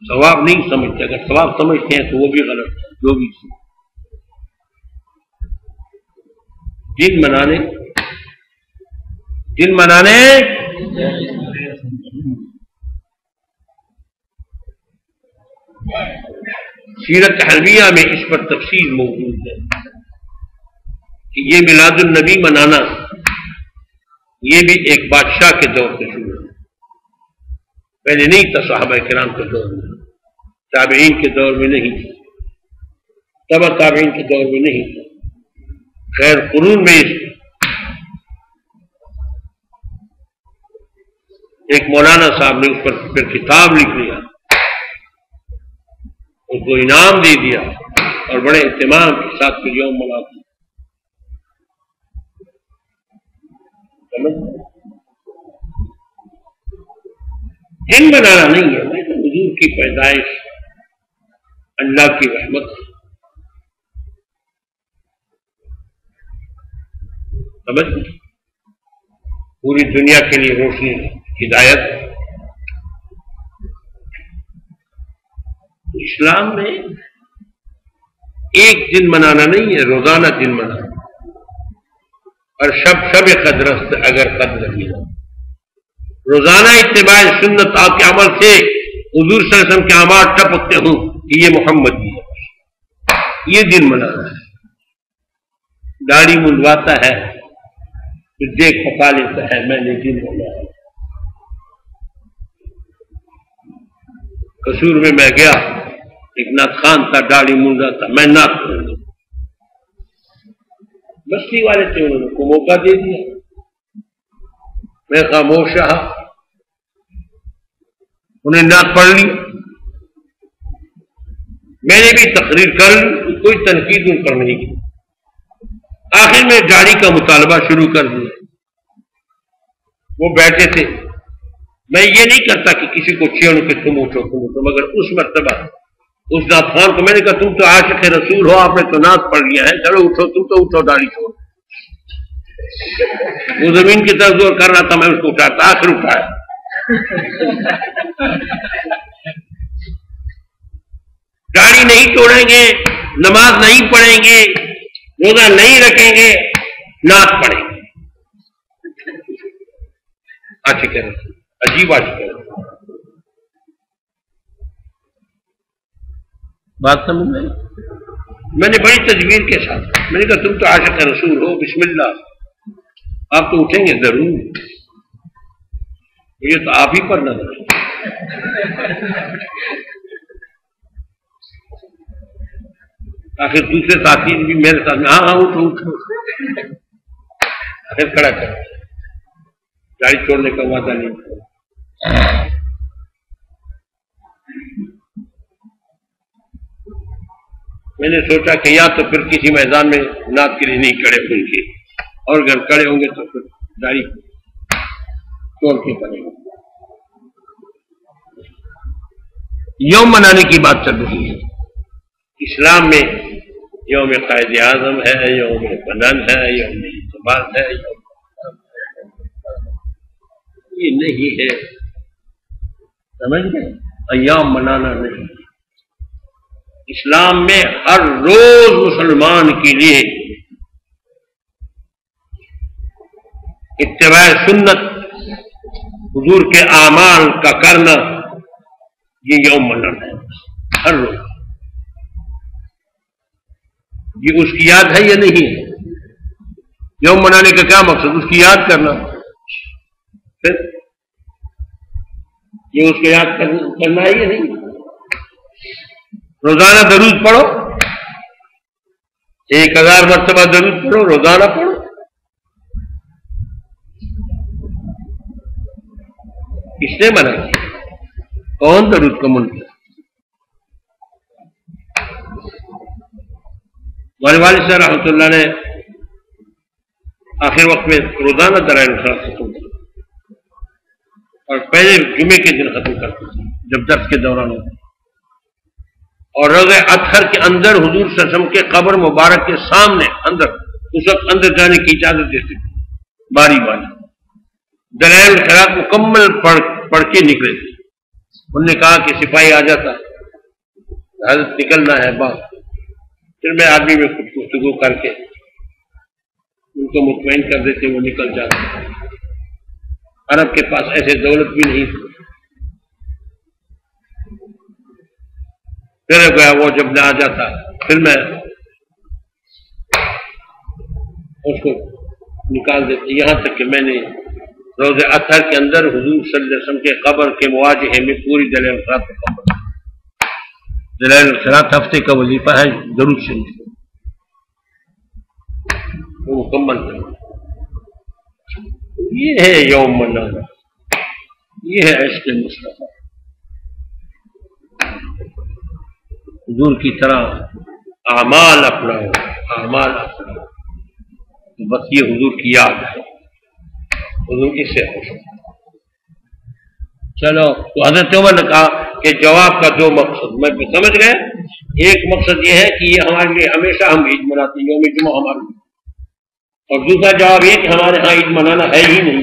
ثواب نہیں سمجھتے، اگر ثواب سمجھتے ہیں تو وہ بھی غلط ہے، جو بھی دن منانے سیرت حلبیہ میں اس پر تفصیل موجود ہے کہ یہ میلاد النبی منانا یہ بھی ایک بادشاہ کے دور سے شروع ہے، پہلے نہیں تھا، صحابہ کرام کے دور میں، تابعین کے دور میں نہیں تھا، تبع تابعین کے دور میں نہیں تھا، خیر قرون میں ایک مولانا صاحب نے اس پر پھر کتاب لکھ لیا، اس کو انعام دے دیا اور بڑے اہتمام کے ساتھ پھر یوم مناتے۔ دن منانا نہیں ہے، میں تو حضور کی پیدائش اللہ کی رحمت ہے، سمجھ پوری دنیا کے لیے روشنی ہدایت۔ اسلام میں ایک دن منانا نہیں ہے، روزانہ دن منانا، اور شب قدر اگر قدر نہیں ہے، روزانہ اتباع سنت آپ کے عمل سے حضور صلی اللہ علیہ وسلم کے اعمال ٹپکتے ہوں کہ یہ محمد بھی ہے، یہ دن منانا ہے۔ داڑھی منڈواتا ہے تو دیکھ پکا لیتا ہے میں نے دن منایا۔ قصور میں گیا، ایک نعت خان تھا، داڑھی منڈا تھا، میں نعت پڑھوں گا، بستی والے تھے، انہوں نے کو موقع دے دیا، میں خاموش رہا، انہیں نعت پڑھ لی، میں نے بھی تقریر کر لی، کوئی تنقید ان پر نہیں کی، آخر میں داڑھی کا مطالبہ شروع کر دیا۔ وہ بیٹھے تھے، میں یہ نہیں کرتا کہ کسی کو چھیڑوں کہ تم اٹھو، مگر اس مرتبہ اس نعت خان کو میں نے کہا تم تو عاشق رسول ہو، آپ نے تو نعت پڑھ لیا ہے، چلو اٹھو، تم تو اٹھو، داڑھی چھوڑو۔ وہ زمین کی طرف زور کر رہا تھا، میں اس کو اٹھاتا، آخر اٹھایا۔ داڑھی نہیں توڑیں گے، نماز نہیں پڑھیں گے، روزہ نہیں رکھیں گے، نعت پڑھیں گے، عاشق رسول، عجیب عاشق رسول۔ بات سمجھ میں؟ میں نے بڑی تجویر کے ساتھ میں نے کہا تم تو عاشق رسول ہو، بسم اللہ، آپ تو اٹھیں گے ضرور، یہ تو آپ ہی پر نظر ہے۔ آخر دوسرے ساتھی بھی میرے ساتھ میں، ہاں اٹھو اٹھو، آخر کھڑا کر، داڑھی چھوڑنے کا وعدہ نہیں کرا۔ میں نے سوچا کہ یا تو پھر کسی میدان میں نعت کے لیے نہیں کھڑے ہوں گے، اور اگر کھڑے ہوں گے تو پھر داڑھی چھوڑ کے کریں گے۔ یوم منانے کی بات چل رہی ہے۔ اسلام میں یوم قائد اعظم ہے، یوم فنن ہے، یوم اعتبار ہے، یہ نہیں ہے، سمجھ گئے؟ ایام منانا نہیں۔ اسلام میں ہر روز مسلمان کے لیے اتباع سنت، حضور کے اعمال کا کرنا، یہ یوم منانا ہے ہر روز۔ یہ اس کی یاد ہے یا نہیں ہے؟ یوم منانے کا کیا مقصد؟ اس کی یاد کرنا۔ پھر یہ اس کو یاد کرنا ہے یا نہیں؟ روزانہ درود پڑھو، 1000 مرتبہ درود پڑھو، روزانہ پڑھو۔ کس نے منع کیا؟ کون درود کا منکر؟ ہمارے والد صاحب رحمۃ اللہ نے آخر وقت میں روزانہ دلائل الخیرات ختم کیا، اور پہلے جمعے کے دن ختم کرتے تھے جب درس کے دوران ہوتا، اور روزہ اطہر کے اندر حضور صلی اللہ علیہ وسلم کے قبر مبارک کے سامنے اندر، اس وقت اندر جانے کی اجازت دیتے تھے، باری باری دلائل الخیرات مکمل پڑھ کے نکلے تھے۔ انہوں نے کہا کہ سپاہی آ جاتا، حضرت نکلنا ہے باہر، پھر میں آدمی میں کچھ گفتگو کر کے ان کو مطمئن کر دیتے، وہ نکل جاتے۔ عرب کے پاس ایسے دولت بھی نہیں تھی۔ پھر گیا وہ جب نہ آ جاتا، پھر میں اس کو نکال دیتے، یہاں تک کہ میں نے روزہ اطہر کے اندر حضور صلی اللہ علیہ وسلم کے قبر کے مواجہے میں پوری دلائل الخیرات مکمل۔ دلائل الخیرات ہفتے کا وظیفہ ہے، درود شریف وہ مکمل کرنا۔ یہ ہے یوم منانا، یہ ہے عشق مصطفیٰ۔ حضور کی طرح اعمال اپناؤ، اعمال اپناؤ، بس یہ حضور کی یاد ہے، حضور اس سے خوش۔ چلو تو حضرت عمر نے کہا کہ جواب کا 2 مقصد میں سمجھ گئے۔ ایک مقصد یہ ہے کہ یہ ہمارے لیے ہمیشہ ہم عید مناتے ہیں، یوم جمعہ ہمارے لیے، اور دوسرا جواب یہ کہ ہمارے ہاں عید منانا ہے ہی نہیں،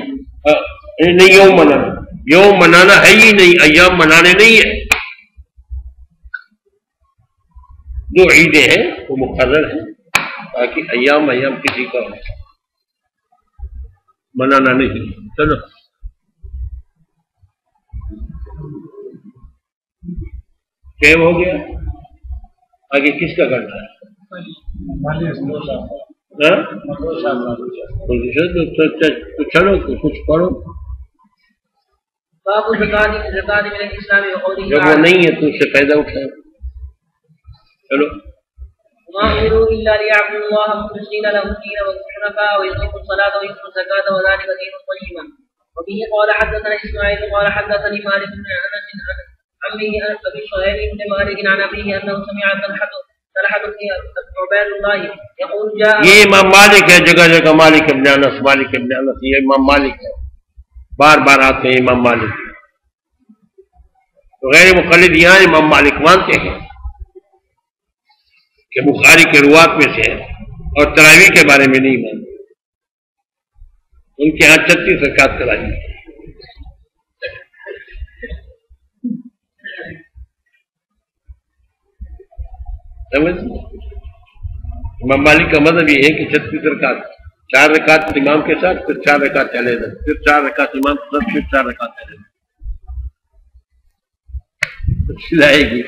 یوم منانا ہے ہی نہیں، ایام منانے نہیں ہے۔ 2 عیدیں ہیں وہ مقرر ہیں، باقی ایام کسی کا منانا نہیں۔ چلو ٹائم ہو گیا، آگے کس کا کرنا ہے؟ چلو کچھ پڑھو، جب وہ نہیں ہے تو اس سے فائدہ اٹھائے۔ چلو وما أمروا إلا ليعبدوا الله مخلصين له الدين والحنفاء ويقيموا الصلاة ويؤتوا الزكاة وذلك دين القيمة. وبه قال حدثنا إسماعيل قال حدثني مالك بن أنس عن عمه أبي صهيب بن مالك عن أبيه أنه سمع طلحة بن عبيد الله يقول جاء، یہ امام مالک ہے، جگہ جگہ مالک ابن انس، مالک ابن انس، یہ امام مالک ہے، بار بار آتے ہیں امام مالک۔ تو غیر مقلد یہاں امام مالک مانتے ہیں کہ بخاری کے روات میں سے ہے، اور تراویح کے بارے میں نہیں مانتے، ان کے ہاں 36 رکعت تراویح ہے۔ سمجھ؟ امام مالک کا مذہب یہ ہے کہ 36 رکعت، 4 رکعت امام کے ساتھ، پھر 4 رکعت علیحدہ، پھر 4 رکعت امام کے ساتھ، پھر 4 رکعت علیحدہ سلائے گی۔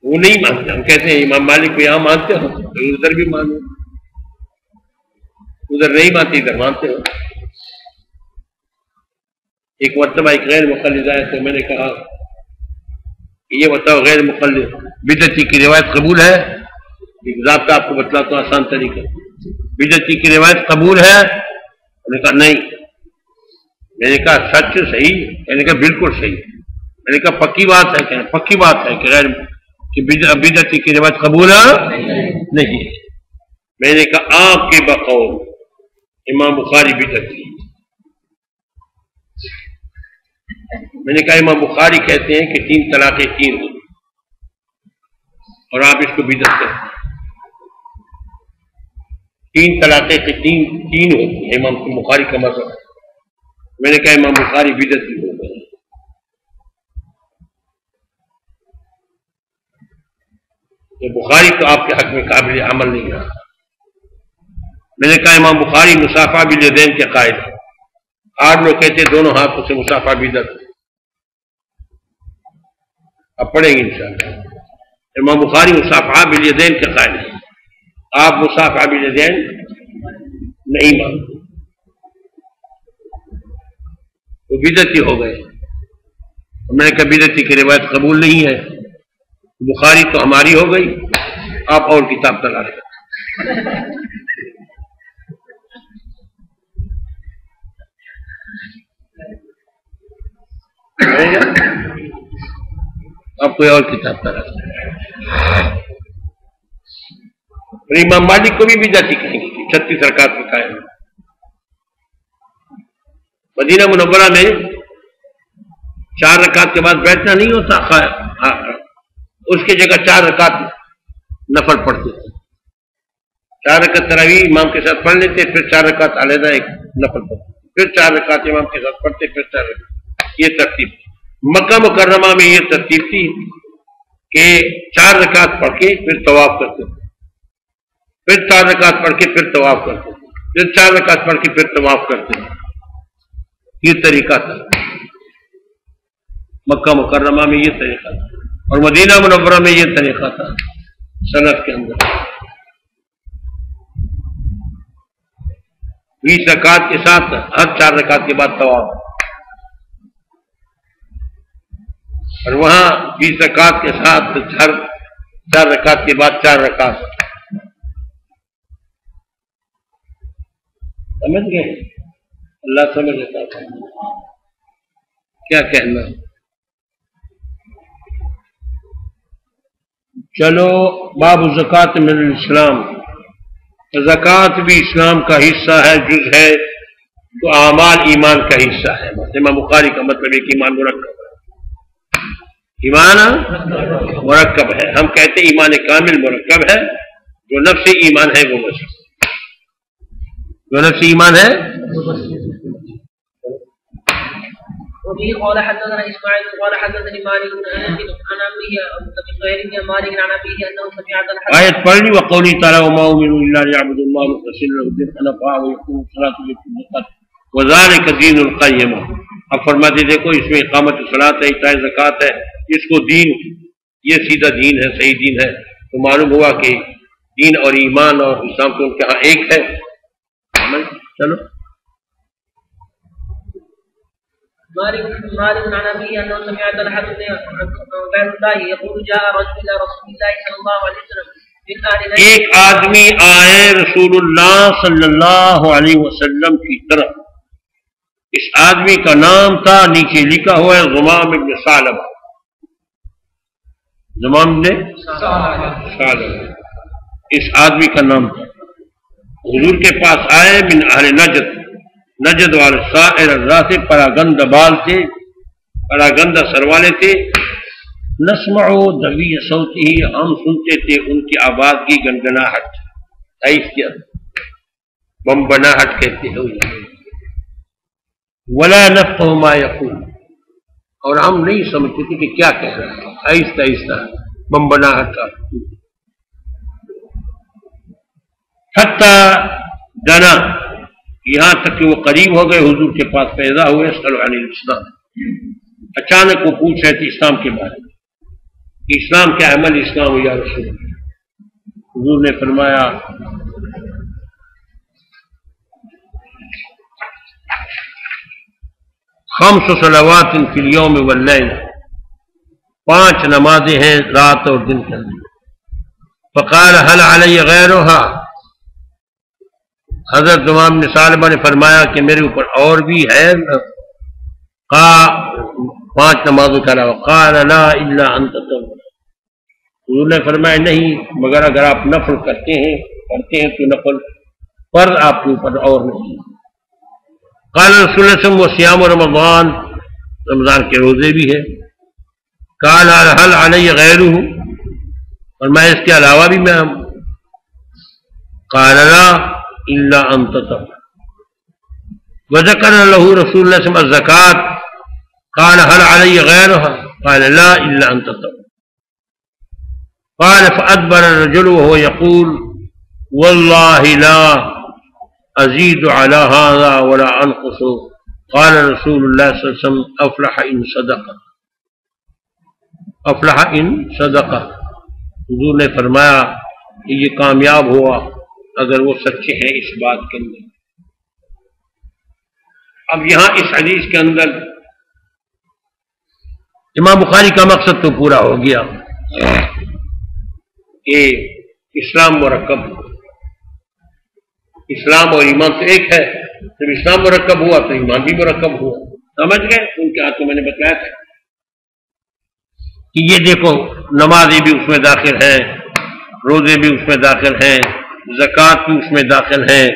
وہ نہیں مانتے، ہم کہتے ہیں امام مالک کو یہاں مانتے ہو تو ادھر بھی مانو، ادھر نہیں مانتے ادھر مانتے ہو۔ ایک مرتبہ ایک غیر مقلد آیا تو میں نے کہا یہ بتاؤ غیر مقلد بدعتی کی روایت قبول ہے؟ ایک ضابطہ آپ کو بتلاتا ہوں آسان طریقہ، بدعتی کی روایت قبول ہے؟ انہوں نے کہا نہیں۔ میں نے کہا سچ صحیح؟ میں نے کہا بالکل صحیح. میں نے کہا پکی بات ہے کہ پکی بات ہے کہ غیر کہ بدعتی کی روایت قبول نہیں ہے. میں نے کہا آپ کے بقول امام بخاری بدعتی. میں نے کہا امام بخاری کہتے ہیں کہ 3 طلاقیں 3 ہوتی اور آپ اس کو بدعت کہتے ہیں. 3 طلاقیں کہ 3 ہوتی ہیں امام بخاری کا مذہب. میں نے کہا امام بخاری بدعتی ہو گئے. یہ بخاری تو آپ کے حق میں قابل عمل نہیں رہا. میں نے کہا امام بخاری مصافحہ بالیدین کے قائل ہیں. آپ لوگ کہتے ہیں دونوں ہاتھوں سے مصافحہ بدعت. اب پڑھیں گے انشاءاللہ. امام بخاری مصافحہ بالیدین کے قائل ہیں. آپ مصافحہ بالیدین نہیں مانتے، وہ بدعتی ہو گئے. میں نے کہا بدعتی کی روایت قبول نہیں ہے. بخاری تو ہماری ہو گئی، آپ اور کتاب تلاش کریں. آپ کوئی اور کتاب تلاش کریں. امام مالک کو بھی بدعتی کہیں گے کہ 36 رکعت میں قائم. مدینہ منورہ میں 4 رکعت کے بعد بیٹھنا نہیں ہوتا، اس کی جگہ 4 رکعت نفل پڑھتے تھے. 4 رکعت تراویح امام کے ساتھ پڑھ لیتے، پھر 4 رکعت علیحدہ ایک نفل پڑھتے، پھر 4 رکعت امام کے ساتھ پڑھتے، پھر 4 رکعت. یہ ترتیب تھی. مکہ مکرمہ میں یہ ترتیب تھی کہ 4 رکعت پڑھ کے پھر طواف کرتے تھے، پھر 4 رکعت پڑھ کے پھر طواف کرتے تھے، پھر 4 رکعت پڑھ کے پھر طواف کرتے تھے. یہ طریقہ تھا. مکہ مکرمہ میں یہ طریقہ تھا اور مدینہ منورہ میں یہ طریقہ تھا. سنت کے اندر 20 رکعت کے ساتھ ہر 4 رکعت کے بعد طواف، اور وہاں 20 رکعت کے ساتھ ہر 4 رکعت کے بعد 4 رکعت. سمجھ گئے؟ اللہ سمجھ لیتا تھا کیا کہنا. چلو باب زکوٰۃ من الاسلام. زکوٰۃ بھی اسلام کا حصہ ہے، جز ہے تو اعمال ایمان کا حصہ ہے. امام بخاری کا مطلب ہے کہ ایمان مرکب ہے. ایمان مرکب ہے. ہم کہتے ہیں ایمان کامل مرکب ہے. جو نفس ایمان ہے وہ مسلم، جو نفس ایمان ہے. وبه قال حدثنا اسماعيل قال حدثني مالك بن انس عن ابي مالك عن ابيه انه سمع الحديث. آیت پڑھ لی وقولی تعالی وما امروا الا ليعبدوا الله مخلصين له الدين حنفاء ويقيموا الصلاة ويؤتوا الزكاة وذلك دين القيمة. اب فرماتے دیکھو اس میں اقامت الصلاۃ ہے، ایتاء زکوٰۃ ہے، اس کو دین، یہ سیدھا دین ہے، صحیح دین ہے. تو معلوم ہوا کہ دین اور ایمان اور اسلام تو ان کے ہاں ایک ہے. چلو مالك عن ابيه انه سمع طلحة بن عبيد الله يقول جاء رجل الى رسول الله صلى الله عليه وسلم من اهل نجد. ایک آدمی آئے رسول اللہ صلی اللہ علیہ وسلم کی طرف. اس آدمی کا نام تھا، نیچے لکھا ہوا ہے زمام بن ثعلبہ. زمام بن ثعلبہ اس آدمی کا نام تھا. حضور کے پاس آئے من اہل نجد، نجد والے سائر اللہ سے پراگند بال تھے، پراگندہ سر والے تھے. نسمع دوی صوتی، ہم سنتے تھے ان کی آواز کی گنگناہٹ، ایس کیا بمبناہٹ کہتے ہیں. ولا نفقه ما يقول، اور ہم نہیں سمجھتے تھے کہ کیا کہہ رہا ہے. آہستہ آہستہ بمبناہٹ کا. حتی دنا، یہاں تک کہ وہ قریب ہو گئے حضور کے پاس. پیدا ہوئے اسأل عن الاسلام، اچانک وہ پوچھ رہے تھے اسلام کے بارے میں کہ اسلام کیا ہے. عمل اسلام یا رسول اللہ. حضور نے فرمایا خمس صلوات فی اليوم واللیل، 5 نمازیں ہیں رات اور دن کے اندر. فقال هل علی غیرها، حضرت زمام بن ثعلبہ نے فرمایا کہ میرے اوپر اور بھی ہے. 5 نمازوں کے علاوہ قال لا الا ان تطوع، حضور نے فرمایا نہیں مگر اگر آپ نفل کرتے ہیں تو نفل فرض آپ کے اوپر اور نہیں۔ قال رسول اللہ صلی اللہ علیہ وسلم وصيام رمضان، رمضان کے روزے بھی ہے۔ قال هل علی غیرہ، فرمایا اس کے علاوہ بھی میں قال لا الا ان تطوع۔ وذكر له رسول الله صلى الله عليه وسلم الزكاة، قال هل علي غيرها، قال لا الا ان تطوع۔ قال فأدبر الرجل وهو يقول والله لا أزيد على هذا ولا أنقص، قال رسول الله صلى الله عليه وسلم أفلح إن صدق، أفلح إن صدق، حضور نے فرمایا کہ یہ کامیاب ہوا اگر وہ سچے ہیں اس بات کے اندر۔ اب یہاں اس حدیث کے اندر امام بخاری کا مقصد تو پورا ہو گیا کہ اسلام مرکب، اسلام اور ایمان تو ایک ہے، جب اسلام مرکب ہوا تو ایمان بھی مرکب ہوا۔ سمجھ گئے؟ ان کے ہاتھوں میں نے بتایا تھا کہ یہ دیکھو نمازیں بھی اس میں داخل ہیں، روزے بھی اس میں داخل ہیں، زکوٰۃ بھی اس میں داخل ہیں،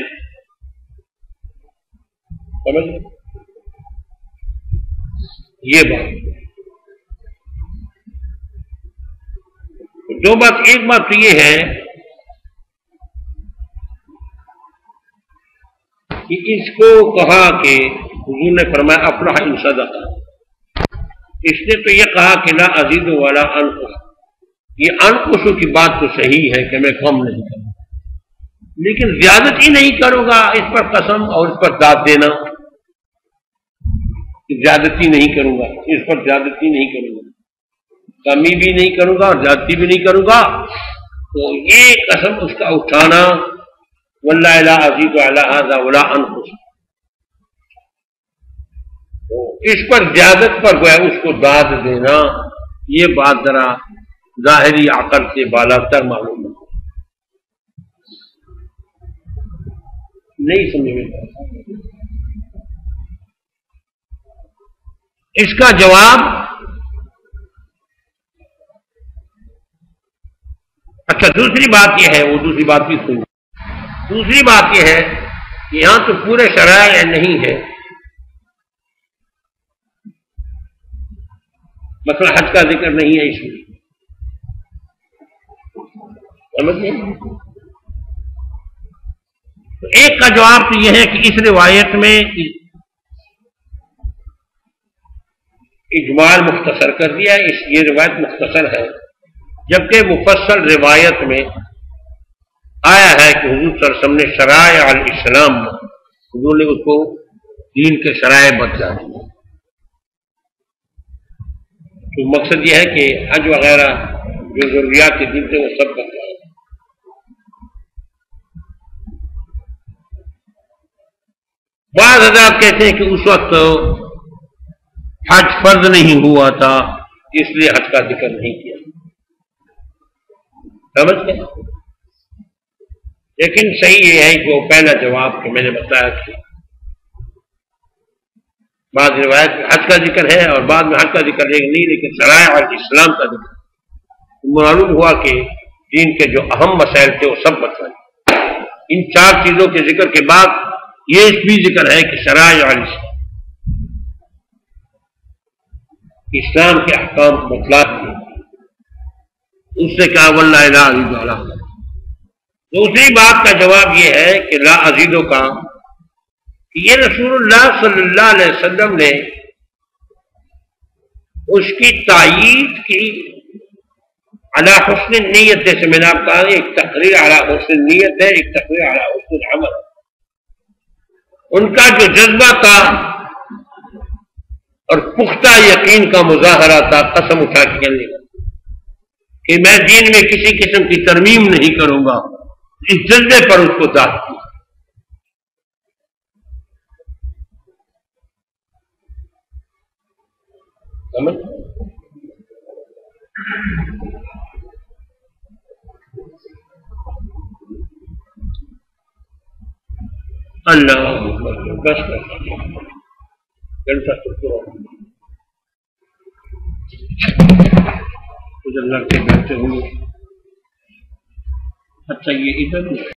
سمجھ گئے؟ یہ بات دو بات، ایک بات تو یہ ہے کہ اس کو کہا کہ حضور نے فرمایا افلح ان صدق، اس نے تو یہ کہا کہ لا ازید ولا انقص، یہ انقص کی بات تو صحیح ہے کہ میں کم نہیں کروں، لیکن زیادتی نہیں کروں گا، اس پر قسم اور اس پر داد دینا، زیادتی نہیں کروں گا، اس پر زیادتی نہیں کروں گا، کمی بھی نہیں کروں گا اور زیادتی بھی نہیں کروں گا، تو یہ قسم اس کا اٹھانا واللہ لا ازید علی ھذا ولا انقص، اس پر زیادت پر گویا اس کو داد دینا، یہ بات ذرا ظاہری عقل سے بالا تر معلوم نہیں سمجھ میں۔ اس کا جواب اچھا دوسری بات یہ ہے، وہ دوسری بات بھی سنو، دوسری بات یہ ہے کہ یہاں تو پورے شرائع نہیں ہے، مثلا حج کا ذکر نہیں ہے اس میں، سمجھ گئے؟ تو ایک کا جواب تو یہ ہے کہ اس روایت میں اجمال مختصر کر دیا ہے، یہ روایت مختصر ہے، جبکہ مفصل روایت میں آیا ہے کہ حضور صلی اللہ علیہ وسلم نے شرائع الاسلام، حضور نے اس کو دین کے شرائع بتلا دی۔ تو مقصد یہ ہے کہ حج وغیرہ جو ضروریات کے دین سے وہ سب بتلا دی۔ بعض حضرات کہتے ہیں کہ اس وقت حج فرض نہیں ہوا تھا اس لیے حج کا ذکر نہیں کیا، سمجھ گئے؟ لیکن صحیح یہ ہے کہ وہ پہلا جواب کہ میں نے بتایا کہ بعض روایت میں حج کا ذکر ہے اور بعد میں حج کا ذکر نہیں، لیکن شرائع الاسلام کا ذکر، معلوم ہوا کہ دین کے جو اہم مسائل تھے وہ سب بتائے۔ ان 4 چیزوں کے ذکر کے بعد یہ بھی ذکر ہے کہ شرائع الاسلام، اسلام کے احکام کو بتلا دیے، اس سے کہا واللہ لا ازید علی ھذا۔ دوسری بات کا جواب یہ ہے کہ لا ازیدوں کا کہ یہ رسول اللہ صلی اللہ علیہ وسلم نے اس کی تائید کی علی حسن نیت، جیسے میں نے آپ کہا ایک تقریر علی حسن نیت ہے، ایک تقریر علی حسن عمل۔ ان کا جو جذبہ تھا اور پختہ یقین کا مظاہرہ تھا، قسم اٹھا کے کہنے کا کہ میں دین میں کسی قسم کی ترمیم نہیں کروں گا، اس جذبے پر اس کو داد کی۔ سمجھ؟ اللہ بس گھنٹہ تو ادھر لڑکے بیٹھے ہوں گے. اچھا یہ ادھر